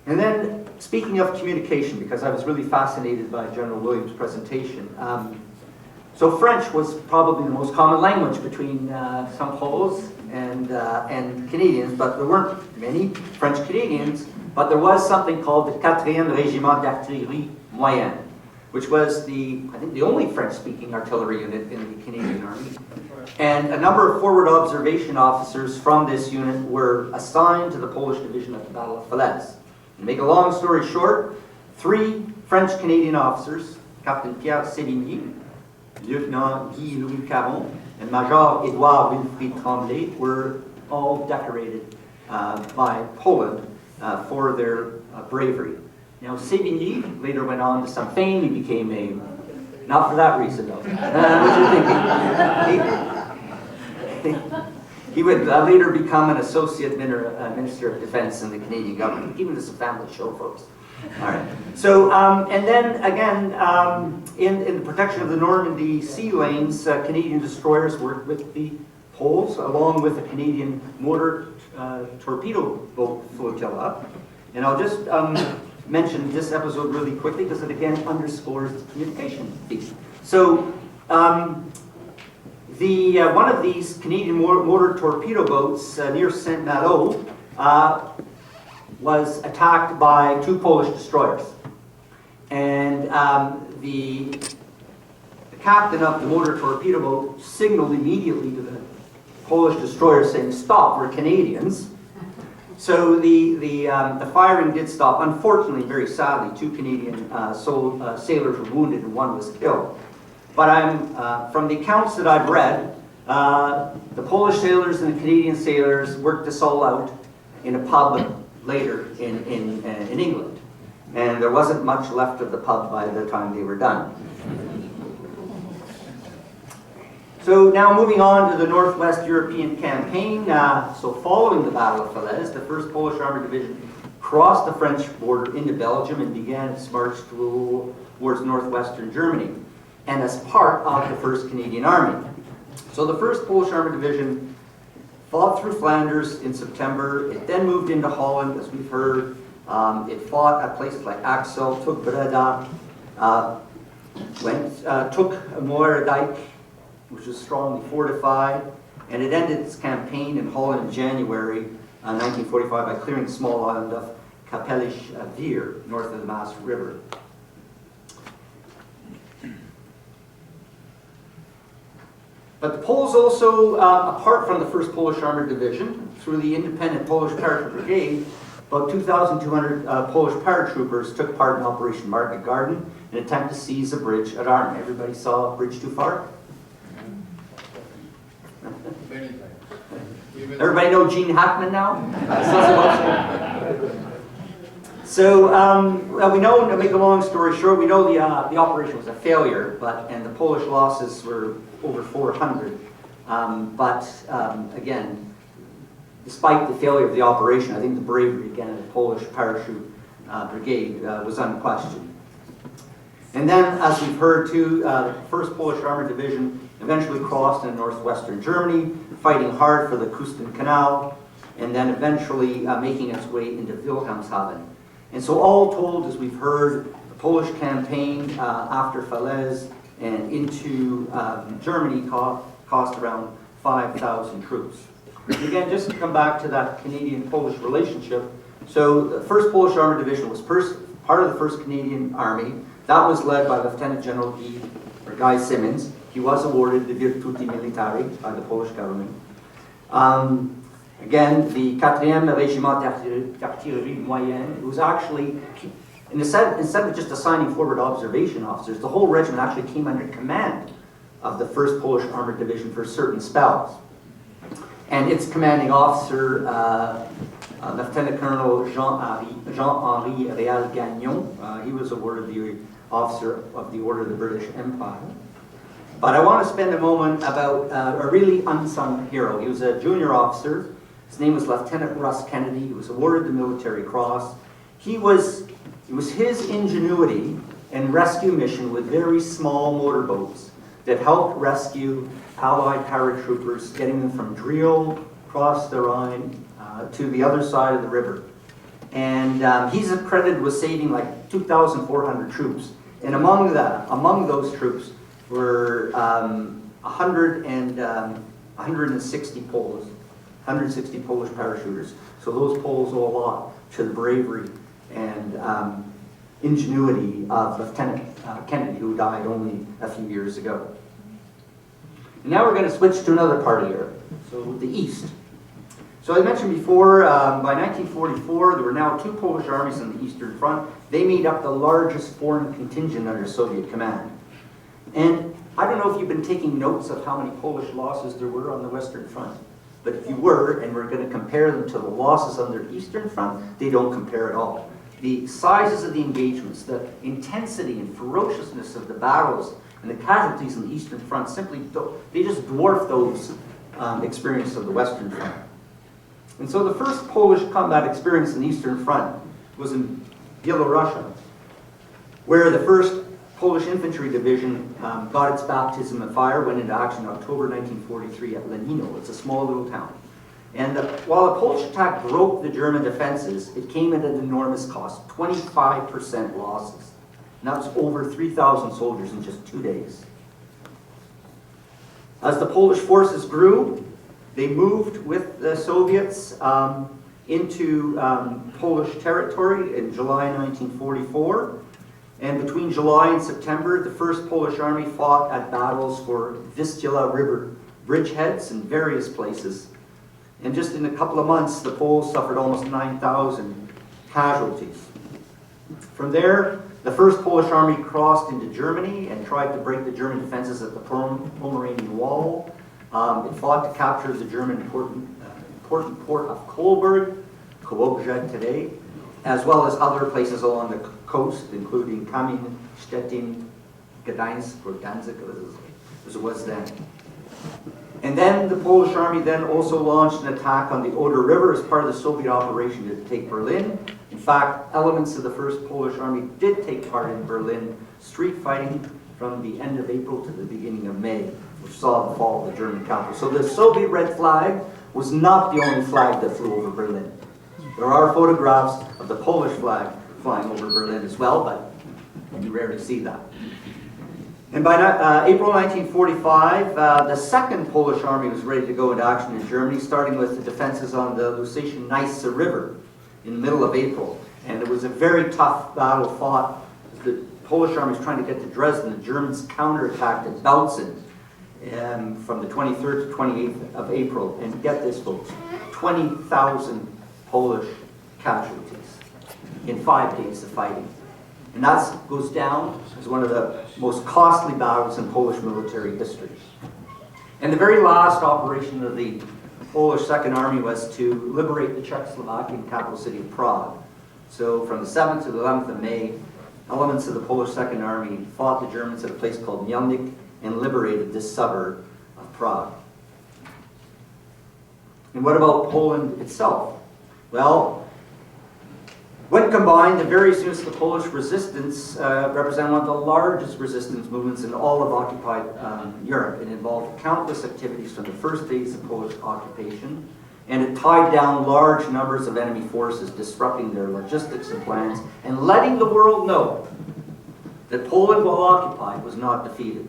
And then, speaking of communication, because I was really fascinated by General Williams' presentation, so French was probably the most common language between some Poles and Canadians, but there weren't many French Canadians, but there was something called the 4e Régiment d'Artillerie Moyenne, which was I think the only French-speaking artillery unit in the Canadian Army. And a number of forward observation officers from this unit were assigned to the Polish division at the Battle of Falaise. To make a long story short, 3 French-Canadian officers, Captain Pierre Sévigny, Lieutenant Guy Louis Caron, and Major Edouard Wilfried Tremblay, were all decorated by Poland for their bravery. Now, Sévigny later went on to some fame. He became not for that reason though. What you thinking? He would later become an associate minister of defense in the Canadian government, even as a family show, folks. All right. So, and then again, in the protection of the Normandy sea lanes, Canadian destroyers worked with the Poles, along with the Canadian mortar torpedo boat flotilla. And I'll just mention this episode really quickly because it again underscores the communication piece. So, one of these Canadian mortar torpedo boats near Saint-Malo was attacked by 2 Polish destroyers. And the captain of the mortar torpedo boat signaled immediately to the Polish destroyer saying, "Stop, we're Canadians." So the firing did stop. Unfortunately, very sadly, 2 Canadian sailors were wounded and 1 was killed. But from the accounts that I've read, the Polish sailors and the Canadian sailors worked this all out in a pub later in England. And there wasn't much left of the pub by the time they were done. So now moving on to the Northwest European campaign. So following the Battle of Falaise, the 1st Polish Armoured Division crossed the French border into Belgium and began its march towards northwestern Germany, and as part of the 1st Canadian Army. So the 1st Polish Armoured Division fought through Flanders in September. It then moved into Holland, as we've heard. It fought at places like Axel, took Breda, took Moerdijk, which was strongly fortified, and it ended its campaign in Holland in January 1945 by clearing the small island of Kapelisch Veer, north of the Maas River. But the Poles also, apart from the 1st Polish Armoured Division, through the independent Polish Paratroop Brigade, about 2,200 Polish paratroopers took part in Operation Market Garden, an attempt to seize a bridge at Arnhem. Everybody saw a bridge too far? Everybody know Gene Hackman now? So we know, to make a long story short, we know the operation was a failure, and the Polish losses were over 400. Again, despite the failure of the operation, I think the bravery again of the Polish parachute brigade was unquestioned. And then, as we've heard too, the 1st Polish Armoured Division eventually crossed into northwestern Germany, fighting hard for the Küsten Canal, and then eventually making its way into Wilhelmshaven. And so all told, as we've heard, the Polish campaign after Falaise and into Germany cost around 5,000 troops. And again, just to come back to that Canadian-Polish relationship, so the 1st Polish Armoured Division was part of the 1st Canadian Army. That was led by Lieutenant General Guy Simmons. He was awarded the Virtuti Militari by the Polish government. Again, the 4e Régiment d'Artillerie Moyenne, it was actually, instead of just assigning forward observation officers, the whole regiment actually came under command of the 1st Polish Armoured Division for certain spells. And its commanding officer, Lieutenant Colonel Jean-Henri Réal Gagnon, he was awarded the Officer of the Order of the British Empire. But I want to spend a moment about a really unsung hero. He was a junior officer. His name was Lieutenant Russ Kennedy. He was awarded the Military Cross. It was his ingenuity and rescue mission with very small motorboats that helped rescue Allied paratroopers, getting them from Driel across the Rhine to the other side of the river. And he's credited with saving like 2,400 troops. And among those troops were 160 Polish parachuters. So those Poles owe a lot to the bravery and ingenuity of Lieutenant Kennedy, who died only a few years ago. And now we're going to switch to another part of Europe, so the East. So I mentioned before, by 1944, there were now 2 Polish armies on the Eastern Front. They made up the largest foreign contingent under Soviet command. And I don't know if you've been taking notes of how many Polish losses there were on the Western Front. But if you were, and we're going to compare them to the losses on their Eastern Front, they don't compare at all. The sizes of the engagements, the intensity and ferociousness of the battles, and the casualties on the Eastern Front simply they just dwarf those experiences of the Western Front. And so the first Polish combat experience in the Eastern Front was in Bielorussia, where the 1st Polish Infantry Division got its baptism of fire, went into action in October 1943 at Lenino. It's a small little town. And while the Polish attack broke the German defenses, it came at an enormous cost, 25% losses. And that's over 3,000 soldiers in just 2 days. As the Polish forces grew, they moved with the Soviets into Polish territory in July 1944. And between July and September, the 1st Polish Army fought at battles for Vistula River bridgeheads in various places. And just in a couple of months, the Poles suffered almost 9,000 casualties. From there, the 1st Polish Army crossed into Germany and tried to break the German defenses at the Pomeranian Wall. It fought to capture the German important port of Kolberg, Kołobrzeg today, as well as other places along the coast, including Kamin, Stettin, Gdańsk, or Danzig, as it was then. And then the Polish army then also launched an attack on the Oder River as part of the Soviet operation to take Berlin. In fact, elements of the 1st Polish army did take part in Berlin street fighting from the end of April to the beginning of May, which saw the fall of the German capital. So the Soviet red flag was not the only flag that flew over Berlin. There are photographs of the Polish flag flying over Berlin as well, but you rarely see that. And by April 1945, the 2nd Polish Army was ready to go into action in Germany, starting with the defenses on the Lusatian-Neisse River in the middle of April. And it was a very tough battle fought. The Polish Army was trying to get to Dresden. The Germans counterattacked at Bautzen from the 23rd to 28th of April. And get this, folks, 20,000 Polish casualties in 5 days of fighting. And that goes down as one of the most costly battles in Polish military history. And the very last operation of the Polish Second Army was to liberate the Czechoslovakian capital city of Prague. So from the 7th to the 11th of May, elements of the Polish Second Army fought the Germans at a place called Mielnik and liberated this suburb of Prague. And what about Poland itself? Well, when combined, the various units of the Polish resistance represent one of the largest resistance movements in all of occupied Europe. It involved countless activities from the first days of Polish occupation, and it tied down large numbers of enemy forces, disrupting their logistics and plans, and letting the world know that Poland, while occupied, was not defeated.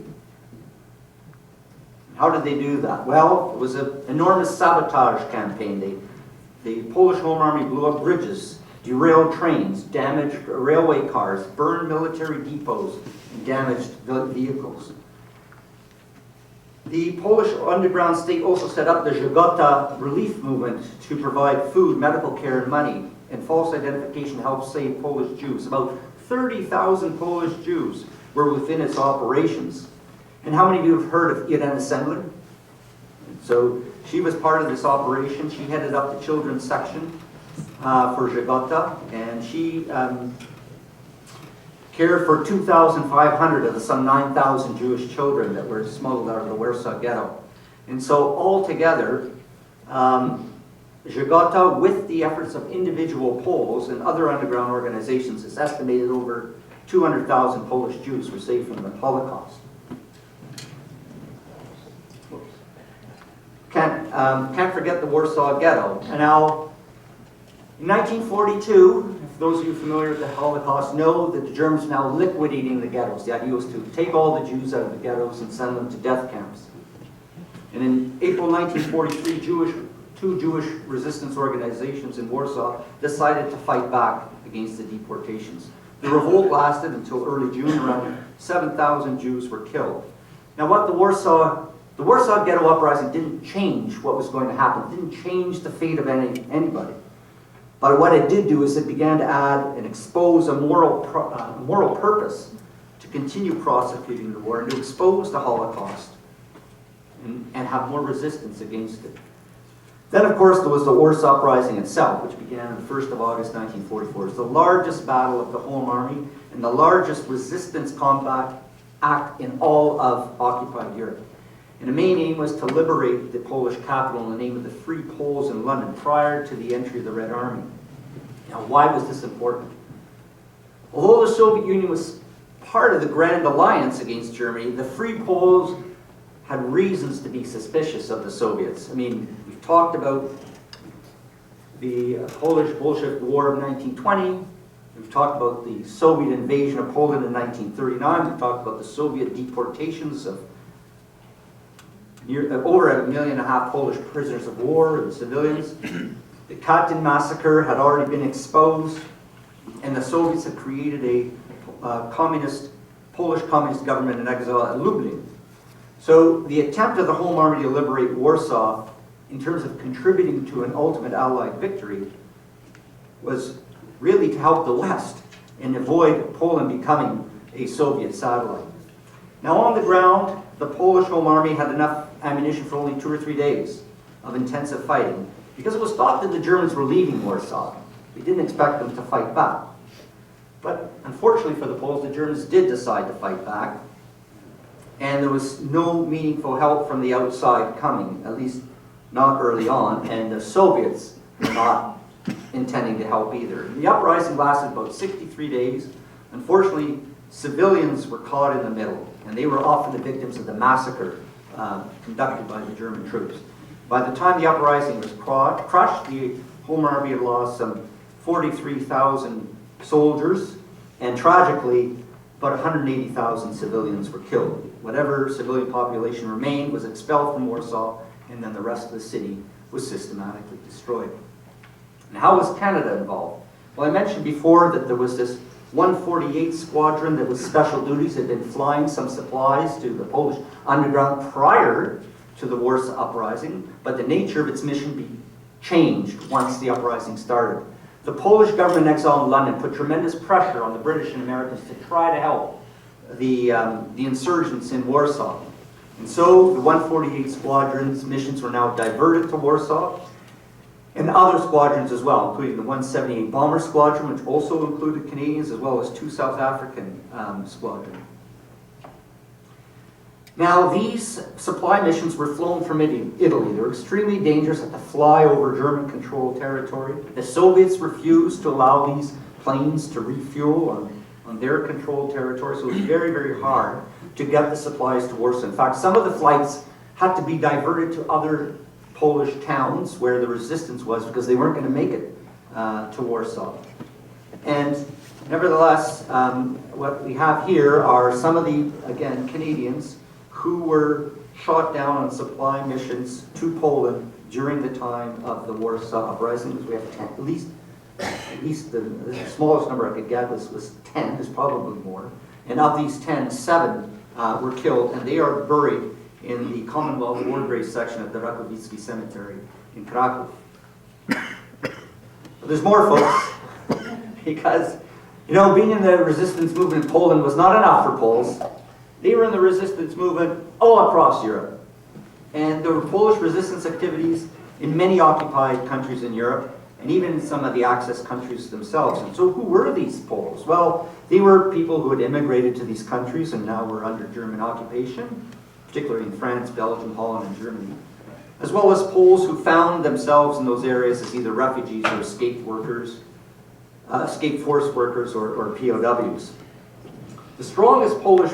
How did they do that? Well, it was an enormous sabotage campaign. The Polish Home Army blew up bridges, derailed trains, damaged railway cars, burned military depots, and damaged vehicles. The Polish underground state also set up the Żegota relief movement to provide food, medical care, and money, and false identification helped save Polish Jews. About 30,000 Polish Jews were within its operations. And how many of you have heard of Irena Sendler? So she was part of this operation. She headed up the children's section for Żegota, and she cared for 2,500 of the some 9,000 Jewish children that were smuggled out of the Warsaw Ghetto. And so altogether, Żegota, with the efforts of individual Poles and other underground organizations, is estimated over 200,000 Polish Jews were saved from the Holocaust. can't forget the Warsaw Ghetto. And now, in 1942, if those of you familiar with the Holocaust know that the Germans are now liquidating the ghettos. The idea was to take all the Jews out of the ghettos and send them to death camps. And in April 1943, two Jewish resistance organizations in Warsaw decided to fight back against the deportations. The revolt lasted until early June. Around 7,000 Jews were killed. Now, what the Warsaw Ghetto Uprising didn't change what was going to happen. It didn't change the fate of anybody. But what it did do is it began to add and expose a moral purpose to continue prosecuting the war and to expose the Holocaust and have more resistance against it. Then, of course, there was the Warsaw Uprising itself, which began on the 1st of August 1944. It's the largest battle of the Home Army and the largest resistance combat act in all of occupied Europe. And the main aim was to liberate the Polish capital in the name of the Free Poles in London prior to the entry of the Red Army. Now, why was this important? Although the Soviet Union was part of the Grand Alliance against Germany, the Free Poles had reasons to be suspicious of the Soviets. I mean, we've talked about the Polish-Bolshevik War of 1920. We've talked about the Soviet invasion of Poland in 1939. We've talked about the Soviet deportations of over 1.5 million Polish prisoners of war and civilians. The Katyn massacre had already been exposed, and the Soviets had created a Polish communist government in exile at Lublin. So the attempt of the Home Army to liberate Warsaw, in terms of contributing to an ultimate Allied victory, was really to help the West and avoid Poland becoming a Soviet satellite. Now, on the ground, the Polish Home Army had enough ammunition for only 2 or 3 days of intensive fighting because it was thought that the Germans were leaving Warsaw. We didn't expect them to fight back. But unfortunately for the Poles, the Germans did decide to fight back, and there was no meaningful help from the outside coming, at least not early on, and the Soviets were not intending to help either. The uprising lasted about 63 days. Unfortunately, civilians were caught in the middle, and they were often the victims of the massacre conducted by the German troops. By the time the uprising was crushed, the Home Army had lost some 43,000 soldiers, and tragically, about 180,000 civilians were killed. Whatever civilian population remained was expelled from Warsaw, and then the rest of the city was systematically destroyed. And how was Canada involved? Well, I mentioned before that there was this 148 Squadron that was special duties. It had been flying some supplies to the Polish underground prior to the Warsaw Uprising, but the nature of its mission changed once the uprising started. The Polish government in exile in London put tremendous pressure on the British and Americans to try to help the insurgents in Warsaw. And so the 148 Squadron's missions were now diverted to Warsaw, and other squadrons as well, including the 178 Bomber Squadron, which also included Canadians, as well as 2 South African squadrons. Now, these supply missions were flown from Italy. They were extremely dangerous, had to fly over German-controlled territory. The Soviets refused to allow these planes to refuel on their controlled territory, so it was very, very hard to get the supplies to Warsaw. In fact, some of the flights had to be diverted to other Polish towns where the resistance was because they weren't going to make it to Warsaw. And nevertheless, what we have here are some of the, again, Canadians who were shot down on supply missions to Poland during the time of the Warsaw Uprising. We have 10, at least the smallest number I could get was 10, there's probably more. And of these 10, 7 were killed, and they are buried in the Commonwealth War Graves section of the Rakowicki Cemetery in Kraków. But there's more, folks, because, being in the resistance movement in Poland was not enough for Poles. They were in the resistance movement all across Europe. And there were Polish resistance activities in many occupied countries in Europe, and even in some of the Axis countries themselves. And so who were these Poles? Well, they were people who had immigrated to these countries and now were under German occupation, particularly in France, Belgium, Holland, and Germany, as well as Poles who found themselves in those areas as either refugees or escaped force workers, or POWs. The strongest Polish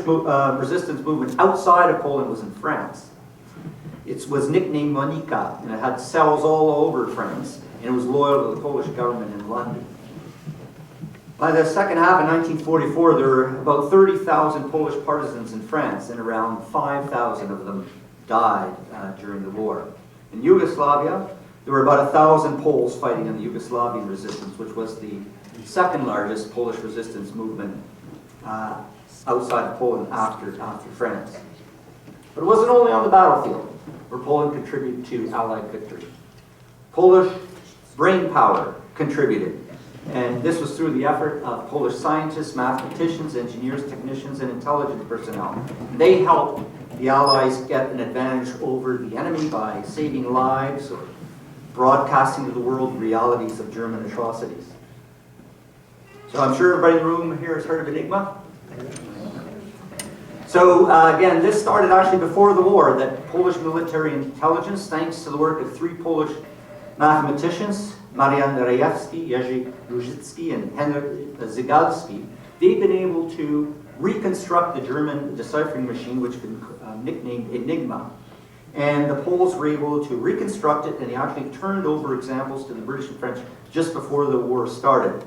resistance movement outside of Poland was in France. It was nicknamed Monika, and it had cells all over France, and it was loyal to the Polish government in London. By the second half of 1944, there were about 30,000 Polish partisans in France, and around 5,000 of them died during the war. In Yugoslavia, there were about 1,000 Poles fighting in the Yugoslavian resistance, which was the second largest Polish resistance movement outside of Poland after France. But it wasn't only on the battlefield where Poland contributed to Allied victory. Polish brain power contributed, and this was through the effort of Polish scientists, mathematicians, engineers, technicians, and intelligence personnel. They helped the Allies get an advantage over the enemy by saving lives or broadcasting to the world the realities of German atrocities. So I'm sure everybody in the room here has heard of Enigma. So again, this started actually before the war, that Polish military intelligence, thanks to the work of three Polish mathematicians, Marian Rejewski, Jerzy Różycki, and Henryk Zygalski, they've been able to reconstruct the German deciphering machine, which has been nicknamed Enigma. And the Poles were able to reconstruct it, and they actually turned over examples to the British and French just before the war started.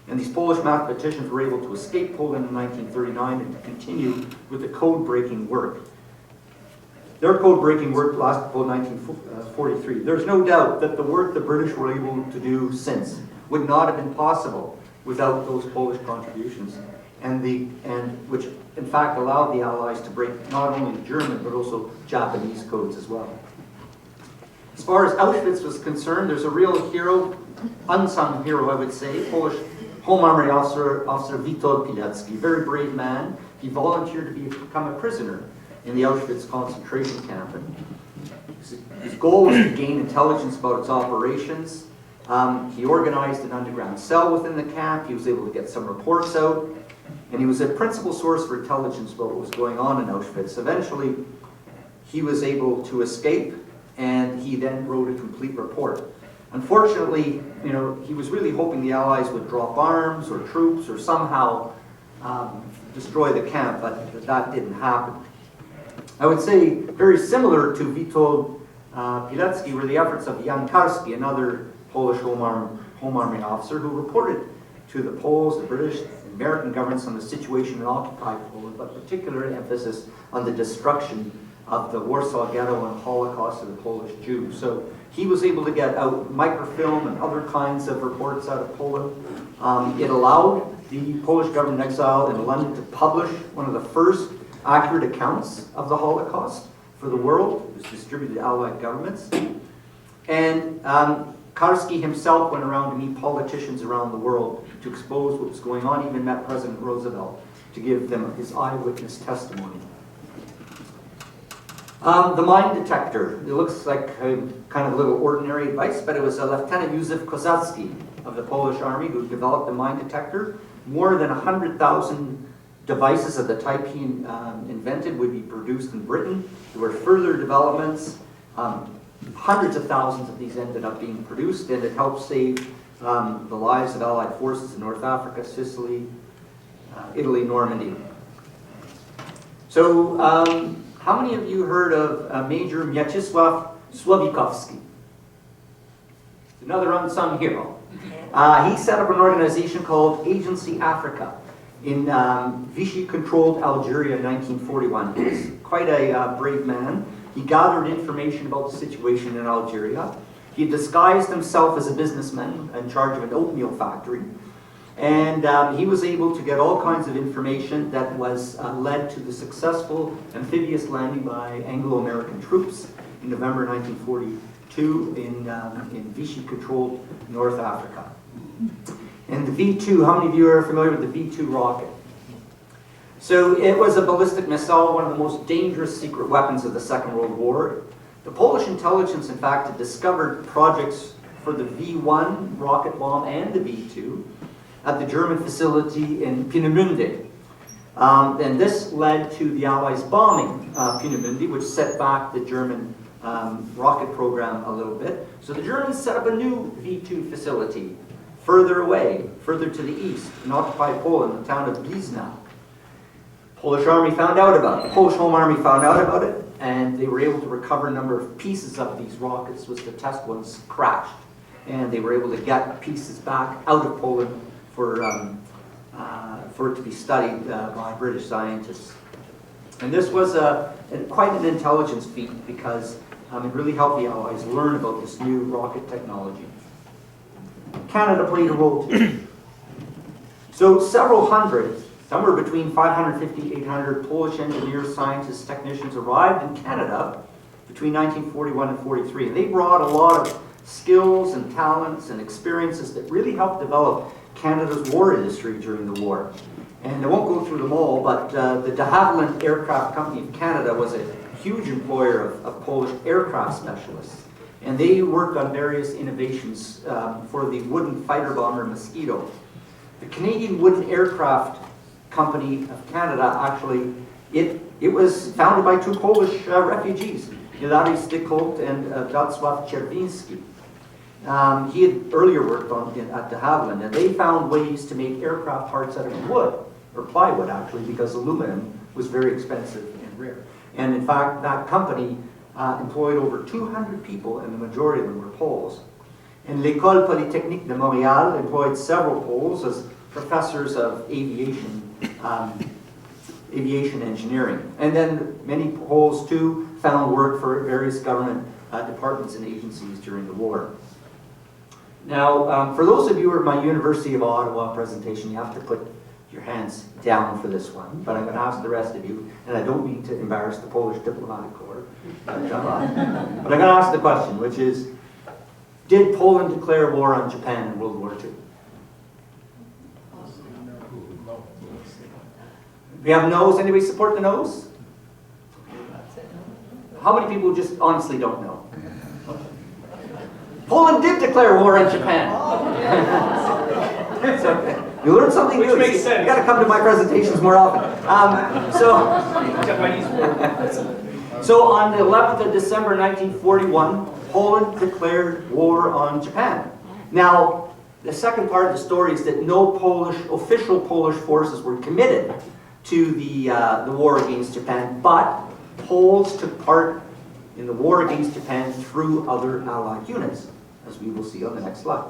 And these Polish mathematicians were able to escape Poland in 1939 and to continue with the code-breaking work. Their code-breaking work lasted until 1943. There's no doubt that the work the British were able to do since would not have been possible without those Polish contributions, and which in fact allowed the Allies to break not only German but also Japanese codes as well. As far as Auschwitz was concerned, there's a real hero, unsung hero I would say, Polish Home Army Officer Witold Pilecki, very brave man. He volunteered to become a prisoner in the Auschwitz concentration camp. And his goal was to gain intelligence about its operations. He organized an underground cell within the camp. He was able to get some reports out. And he was a principal source for intelligence about what was going on in Auschwitz. Eventually, he was able to escape, and he then wrote a complete report. Unfortunately, he was really hoping the Allies would drop arms or troops or somehow destroy the camp, but that didn't happen. I would say very similar to Witold Pilecki were the efforts of Jan Karski, another Polish Home Army officer who reported to the Poles, the British, the American governments on the situation in occupied Poland, but particular emphasis on the destruction of the Warsaw Ghetto and Holocaust of the Polish Jews. So he was able to get out microfilm and other kinds of reports out of Poland. It allowed the Polish government in exile in London to publish one of the first accurate accounts of the Holocaust for the world. It was distributed to Allied governments. And Karski himself went around to meet politicians around the world to expose what was going on. He even met President Roosevelt to give them his eyewitness testimony. The mine detector. It looks like a kind of little ordinary device, but it was Lieutenant Józef Kozacki of the Polish Army who developed the mine detector. More than 100,000 devices of the type he invented would be produced in Britain. There were further developments. Hundreds of thousands of these ended up being produced, and it helped save the lives of Allied forces in North Africa, Sicily, Italy, Normandy. So, how many of you heard of Major Mieczysław Słowikowski? Another unsung hero. He set up an organization called Agency Africa in Vichy-controlled Algeria in 1941. He was quite a brave man. He gathered information about the situation in Algeria. He disguised himself as a businessman in charge of an oatmeal factory. And he was able to get all kinds of information that was led to the successful amphibious landing by Anglo-American troops in November 1942 in Vichy-controlled North Africa. And the V-2, how many of you are familiar with the V-2 rocket? So it was a ballistic missile, one of the most dangerous secret weapons of the Second World War. The Polish intelligence, in fact, had discovered projects for the V-1 rocket bomb and the V-2 at the German facility in Peenemünde. And this led to the Allies bombing Peenemünde, which set back the German rocket program a little bit. So the Germans set up a new V-2 facility further away, further to the east, in occupied Poland, the town of Blizna. Polish Army found out about it. The Polish Home Army found out about it, and they were able to recover a number of pieces of these rockets, was the test ones crashed. And they were able to get pieces back out of Poland for it to be studied by British scientists. And this was quite an intelligence feat because it really helped the Allies learn about this new rocket technology. Canada played a role too. So several hundred, somewhere between 550 and 800 Polish engineers, scientists, technicians arrived in Canada between 1941 and 43. And they brought a lot of skills and talents and experiences that really helped develop Canada's war industry during the war. And I won't go through them all, but the de Havilland Aircraft Company of Canada was a huge employer of Polish aircraft specialists. And they worked on various innovations for the wooden fighter bomber Mosquito. The Canadian Wooden Aircraft Company of Canada, actually, it was founded by two Polish refugees, Hilary Stykot and Władysław Czerwiński. He had earlier worked at de Havilland, and they found ways to make aircraft parts out of wood, or plywood actually, because aluminum was very expensive and rare. And in fact, that company employed over 200 people, and the majority of them were Poles. And l'École Polytechnique de Montréal employed several Poles as professors of aviation engineering. And then many Poles too found work for various government departments and agencies during the war. Now, for those of you who are at my University of Ottawa presentation, you have to put your hands down for this one, but I'm going to ask the rest of you, and I don't mean to embarrass the Polish diplomatic corps, but I'm going to ask the question, which is, did Poland declare war on Japan in World War II? We have no's. Anybody support the no's? How many people just honestly don't know? Poland did declare war on Japan. So, you learn something new. Which makes sense. You got to come to my presentations more often. So on the 11th of December 1941, Poland declared war on Japan. Now, the second part of the story is that no official Polish forces were committed to the war against Japan, but Poles took part in the war against Japan through other Allied units, as we will see on the next slide.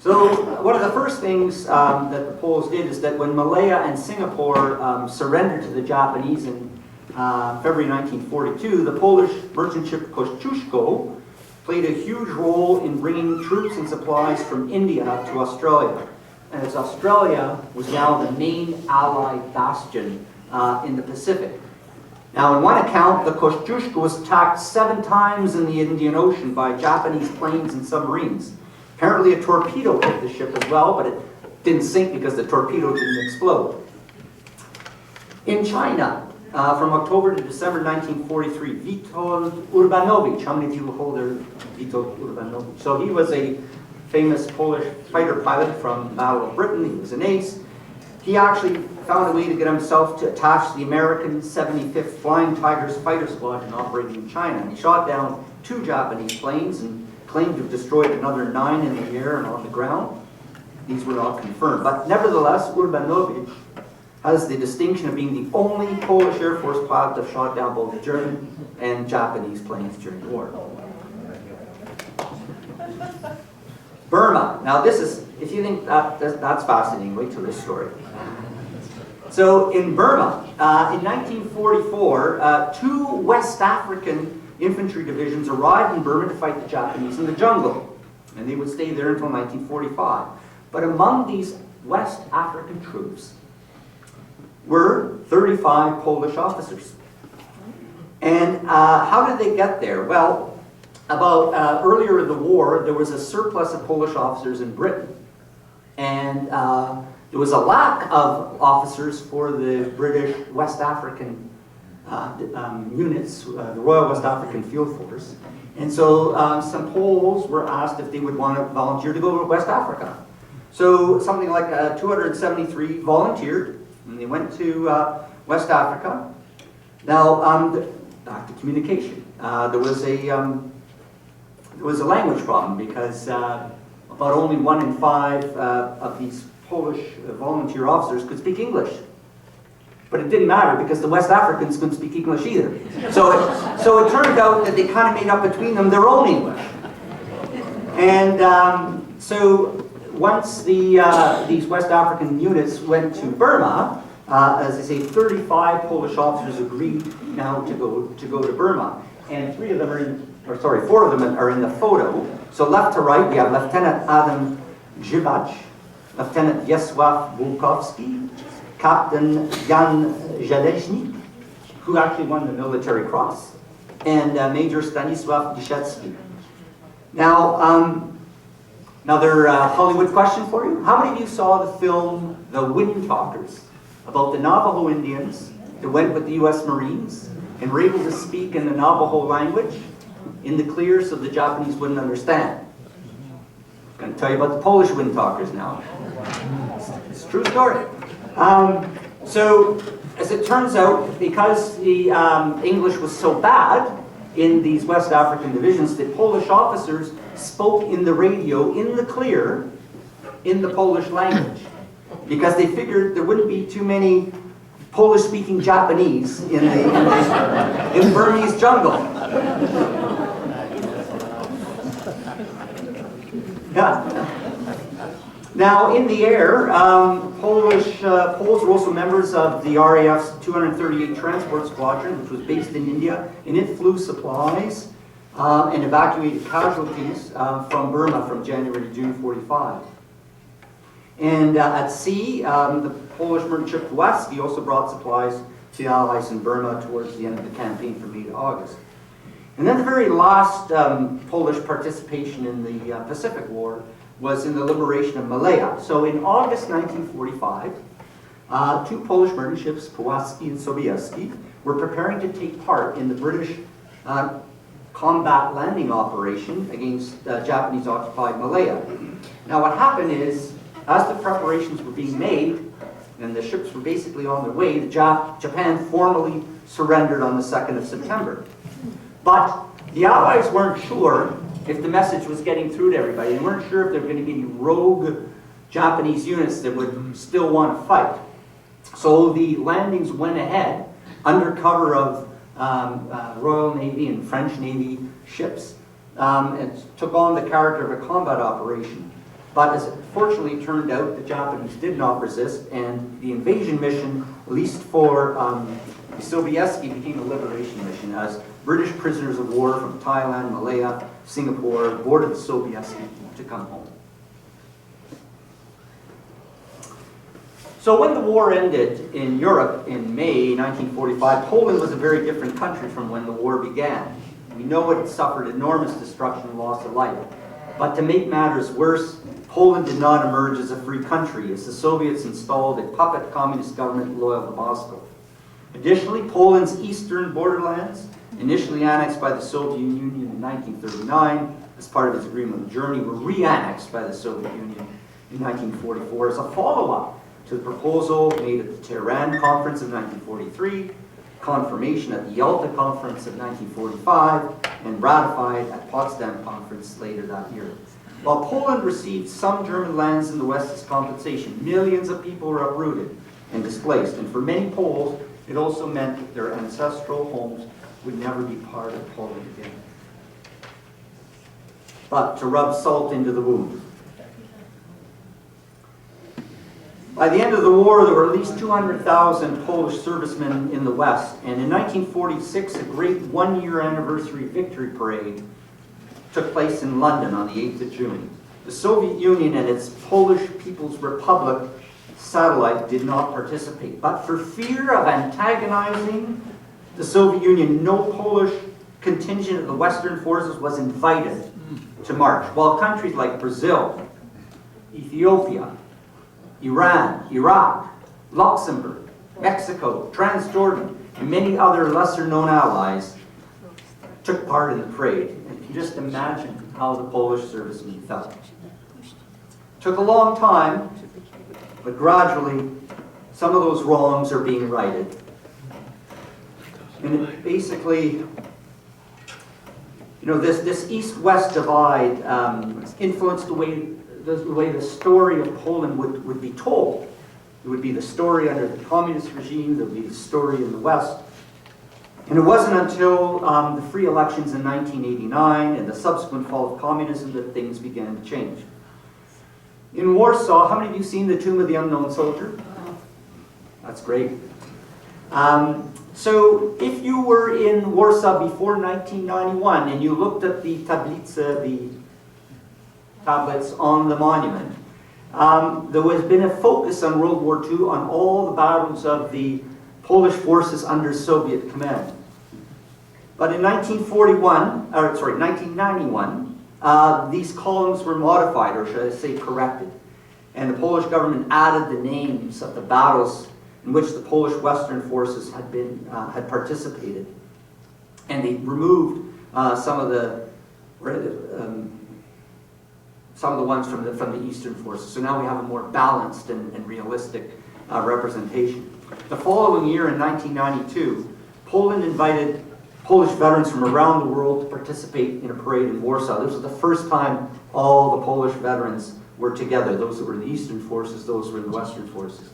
So one of the first things that the Poles did is that when Malaya and Singapore surrendered to the Japanese in February 1942, the Polish merchant ship Kosciuszko played a huge role in bringing troops and supplies from India to Australia. And as Australia was now the main Allied bastion in the Pacific. Now, in one account, the Kosciuszko was attacked 7 times in the Indian Ocean by Japanese planes and submarines. Apparently a torpedo hit the ship as well, but it didn't sink because the torpedo didn't explode. In China, from October to December 1943, Witold Urbanowicz, how many of you hold their Witold Urbanowicz? So he was a famous Polish fighter pilot from the Battle of Britain. He was an ace. He actually found a way to get himself to attach the American 75th Flying Tigers fighter squadron operating in China. And he shot down 2 Japanese planes and claimed to have destroyed another 9 in the air and on the ground. These were not confirmed. But nevertheless, Urbanowicz has the distinction of being the only Polish Air Force pilot to have shot down both German and Japanese planes during the war. Burma. Now this is, if you think that's fascinating, wait till this story. So in Burma, in 1944, 2 West African infantry divisions arrived in Burma to fight the Japanese in the jungle. And they would stay there until 1945. But among these West African troops were 35 Polish officers. And how did they get there? Well, about earlier in the war, there was a surplus of Polish officers in Britain. And there was a lack of officers for the British West African units, the Royal West African Field Force. And so some Poles were asked if they would want to volunteer to go to West Africa. So something like 273 volunteered, and they went to West Africa. Now, back to communication. There was a language problem because about only 1 in 5 of these Polish volunteer officers could speak English. But it didn't matter because the West Africans couldn't speak English either. So it turned out that they kind of made up between them their own English. And so once these West African units went to Burma, as I say, 35 Polish officers agreed now to go to Burma. And 4 of them are in the photo. So left to right, we have Lieutenant Adam Żywacz, Lieutenant Wiesław Bulkowski, Captain Jan Żeleznik, who actually won the Military Cross, and Major Stanisław Dyszewski. Now, another Hollywood question for you. How many of you saw the film The Wind Talkers, about the Navajo Indians that went with the U.S. Marines and were able to speak in the Navajo language in the clear so the Japanese wouldn't understand? I'm going to tell you about the Polish Wind Talkers now. It's a true story. So, as it turns out, because the English was so bad in these West African divisions, the Polish officers spoke in the radio, in the clear, in the Polish language. Because they figured there wouldn't be too many Polish-speaking Japanese in the Burmese jungle. Yeah. Now, in the air, Poles were also members of the RAF's 238 Transport Squadron, which was based in India, and it flew supplies and evacuated casualties from Burma from January to June 45. And at sea, the Polish merchant ship Poznanski also brought supplies to the Allies in Burma towards the end of the campaign from May to August. And then the very last Polish participation in the Pacific War was in the liberation of Malaya. So in August 1945, 2 Polish merchant ships, Poznanski and Sobieski, were preparing to take part in the British combat landing operation against Japanese-occupied Malaya. Now what happened is, as the preparations were being made, and the ships were basically on their way, Japan formally surrendered on the 2nd of September. But the Allies weren't sure if the message was getting through to everybody. They weren't sure if there were going to be any rogue Japanese units that would still want to fight. So the landings went ahead under cover of Royal Navy and French Navy ships and took on the character of a combat operation. But as it fortunately turned out, the Japanese did not resist, and the invasion mission, at least for Sobieski, became a liberation mission as British prisoners of war from Thailand, Malaya, Singapore boarded the Sobieski to come home. So when the war ended in Europe in May 1945, Poland was a very different country from when the war began. We know it suffered enormous destruction and loss of life. But to make matters worse, Poland did not emerge as a free country, as the Soviets installed a puppet communist government loyal to Moscow. Additionally, Poland's eastern borderlands, initially annexed by the Soviet Union in 1939 as part of its agreement with Germany, were re-annexed by the Soviet Union in 1944 as a follow-up to the proposal made at the Tehran Conference of 1943, confirmation at the Yalta Conference of 1945, and ratified at Potsdam Conference later that year. While Poland received some German lands in the West as compensation, millions of people were uprooted and displaced, and for many Poles, it also meant that their ancestral homes would never be part of Poland again. But to rub salt into the wound. By the end of the war, there were at least 200,000 Polish servicemen in the West, and in 1946, a great one-year anniversary victory parade took place in London on the 8th of June. The Soviet Union and its Polish People's Republic satellite did not participate, but for fear of antagonizing the Soviet Union, no Polish contingent of the Western forces was invited to march, while countries like Brazil, Ethiopia, Iran, Iraq, Luxembourg, Mexico, Transjordan, and many other lesser-known allies took part in the parade. And you can just imagine how the Polish servicemen felt. It took a long time, but gradually, some of those wrongs are being righted. And it basically, this East-West divide influenced the way the story of Poland would be told. There would be the story under the communist regime, there would be the story in the West. And it wasn't until the free elections in 1989 and the subsequent fall of communism that things began to change. In Warsaw, how many of you seen the Tomb of the Unknown Soldier? That's great. So if you were in Warsaw before 1991 and you looked at the tablice, the tablets on the monument, there has been a focus on World War II on all the battles of the Polish forces under Soviet command. But in 1991, these columns were modified, or should I say corrected. And the Polish government added the names of the battles in which the Polish Western forces had participated. And they removed some of the ones from the Eastern forces. So now we have a more balanced and realistic representation. The following year, in 1992, Poland invited Polish veterans from around the world to participate in a parade in Warsaw. This was the first time all the Polish veterans were together, those that were in the Eastern forces, those who were in the Western forces.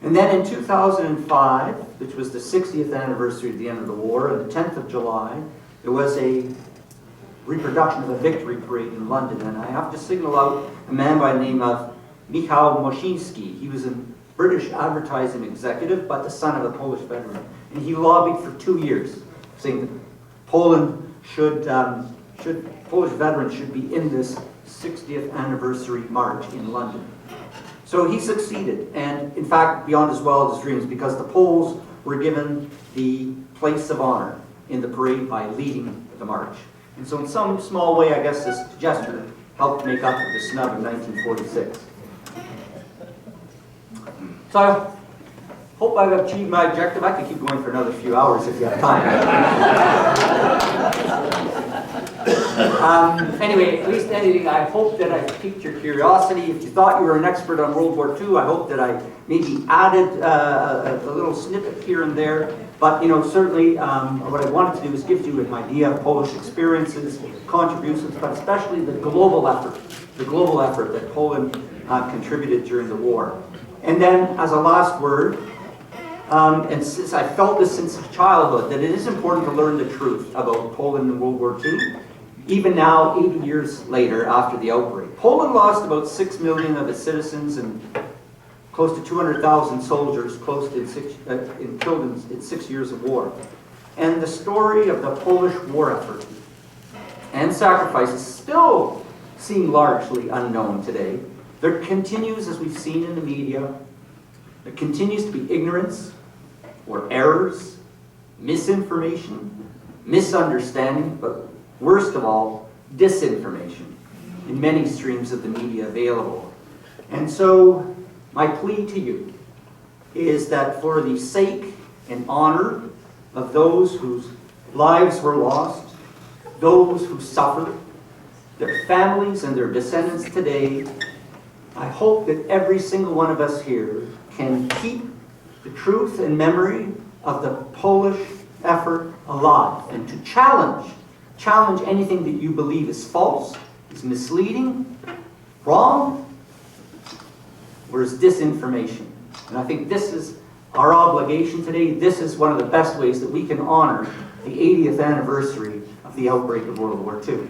And then in 2005, which was the 60th anniversary of the end of the war, on the 10th of July, there was a reproduction of a victory parade in London. And I have to single out a man by the name of Michał Moszynski. He was a British advertising executive, but the son of a Polish veteran. And he lobbied for 2 years, saying that Polish veterans should be in this 60th anniversary march in London. So he succeeded, and in fact, beyond his wildest dreams, because the Poles were given the place of honor in the parade by leading the march. And so in some small way, I guess this gesture helped make up for the snub in 1946. So I hope I've achieved my objective. I could keep going for another few hours if you have time. Anyway, at least anything, I hope that I piqued your curiosity. If you thought you were an expert on World War II, I hope that I maybe added a little snippet here and there. But certainly what I wanted to do is give you an idea of Polish experiences, contributions, but especially the global effort that Poland contributed during the war. And then, as a last word, and since I felt this since childhood, that it is important to learn the truth about Poland in World War II, even now, 80 years later, after the outbreak. Poland lost about 6 million of its citizens and close to 200,000 soldiers killed in 6 years of war. And the story of the Polish war effort and sacrifices still seem largely unknown today. There continues, as we've seen in the media, there continues to be ignorance or errors, misinformation, misunderstanding, but worst of all, disinformation in many streams of the media available. And so my plea to you is that for the sake and honor of those whose lives were lost, those who suffered, their families and their descendants today, I hope that every single one of us here can keep the truth and memory of the Polish effort alive and to challenge anything that you believe is false, is misleading, wrong, or is disinformation. And I think this is our obligation today. This is one of the best ways that we can honor the 80th anniversary of the outbreak of World War II.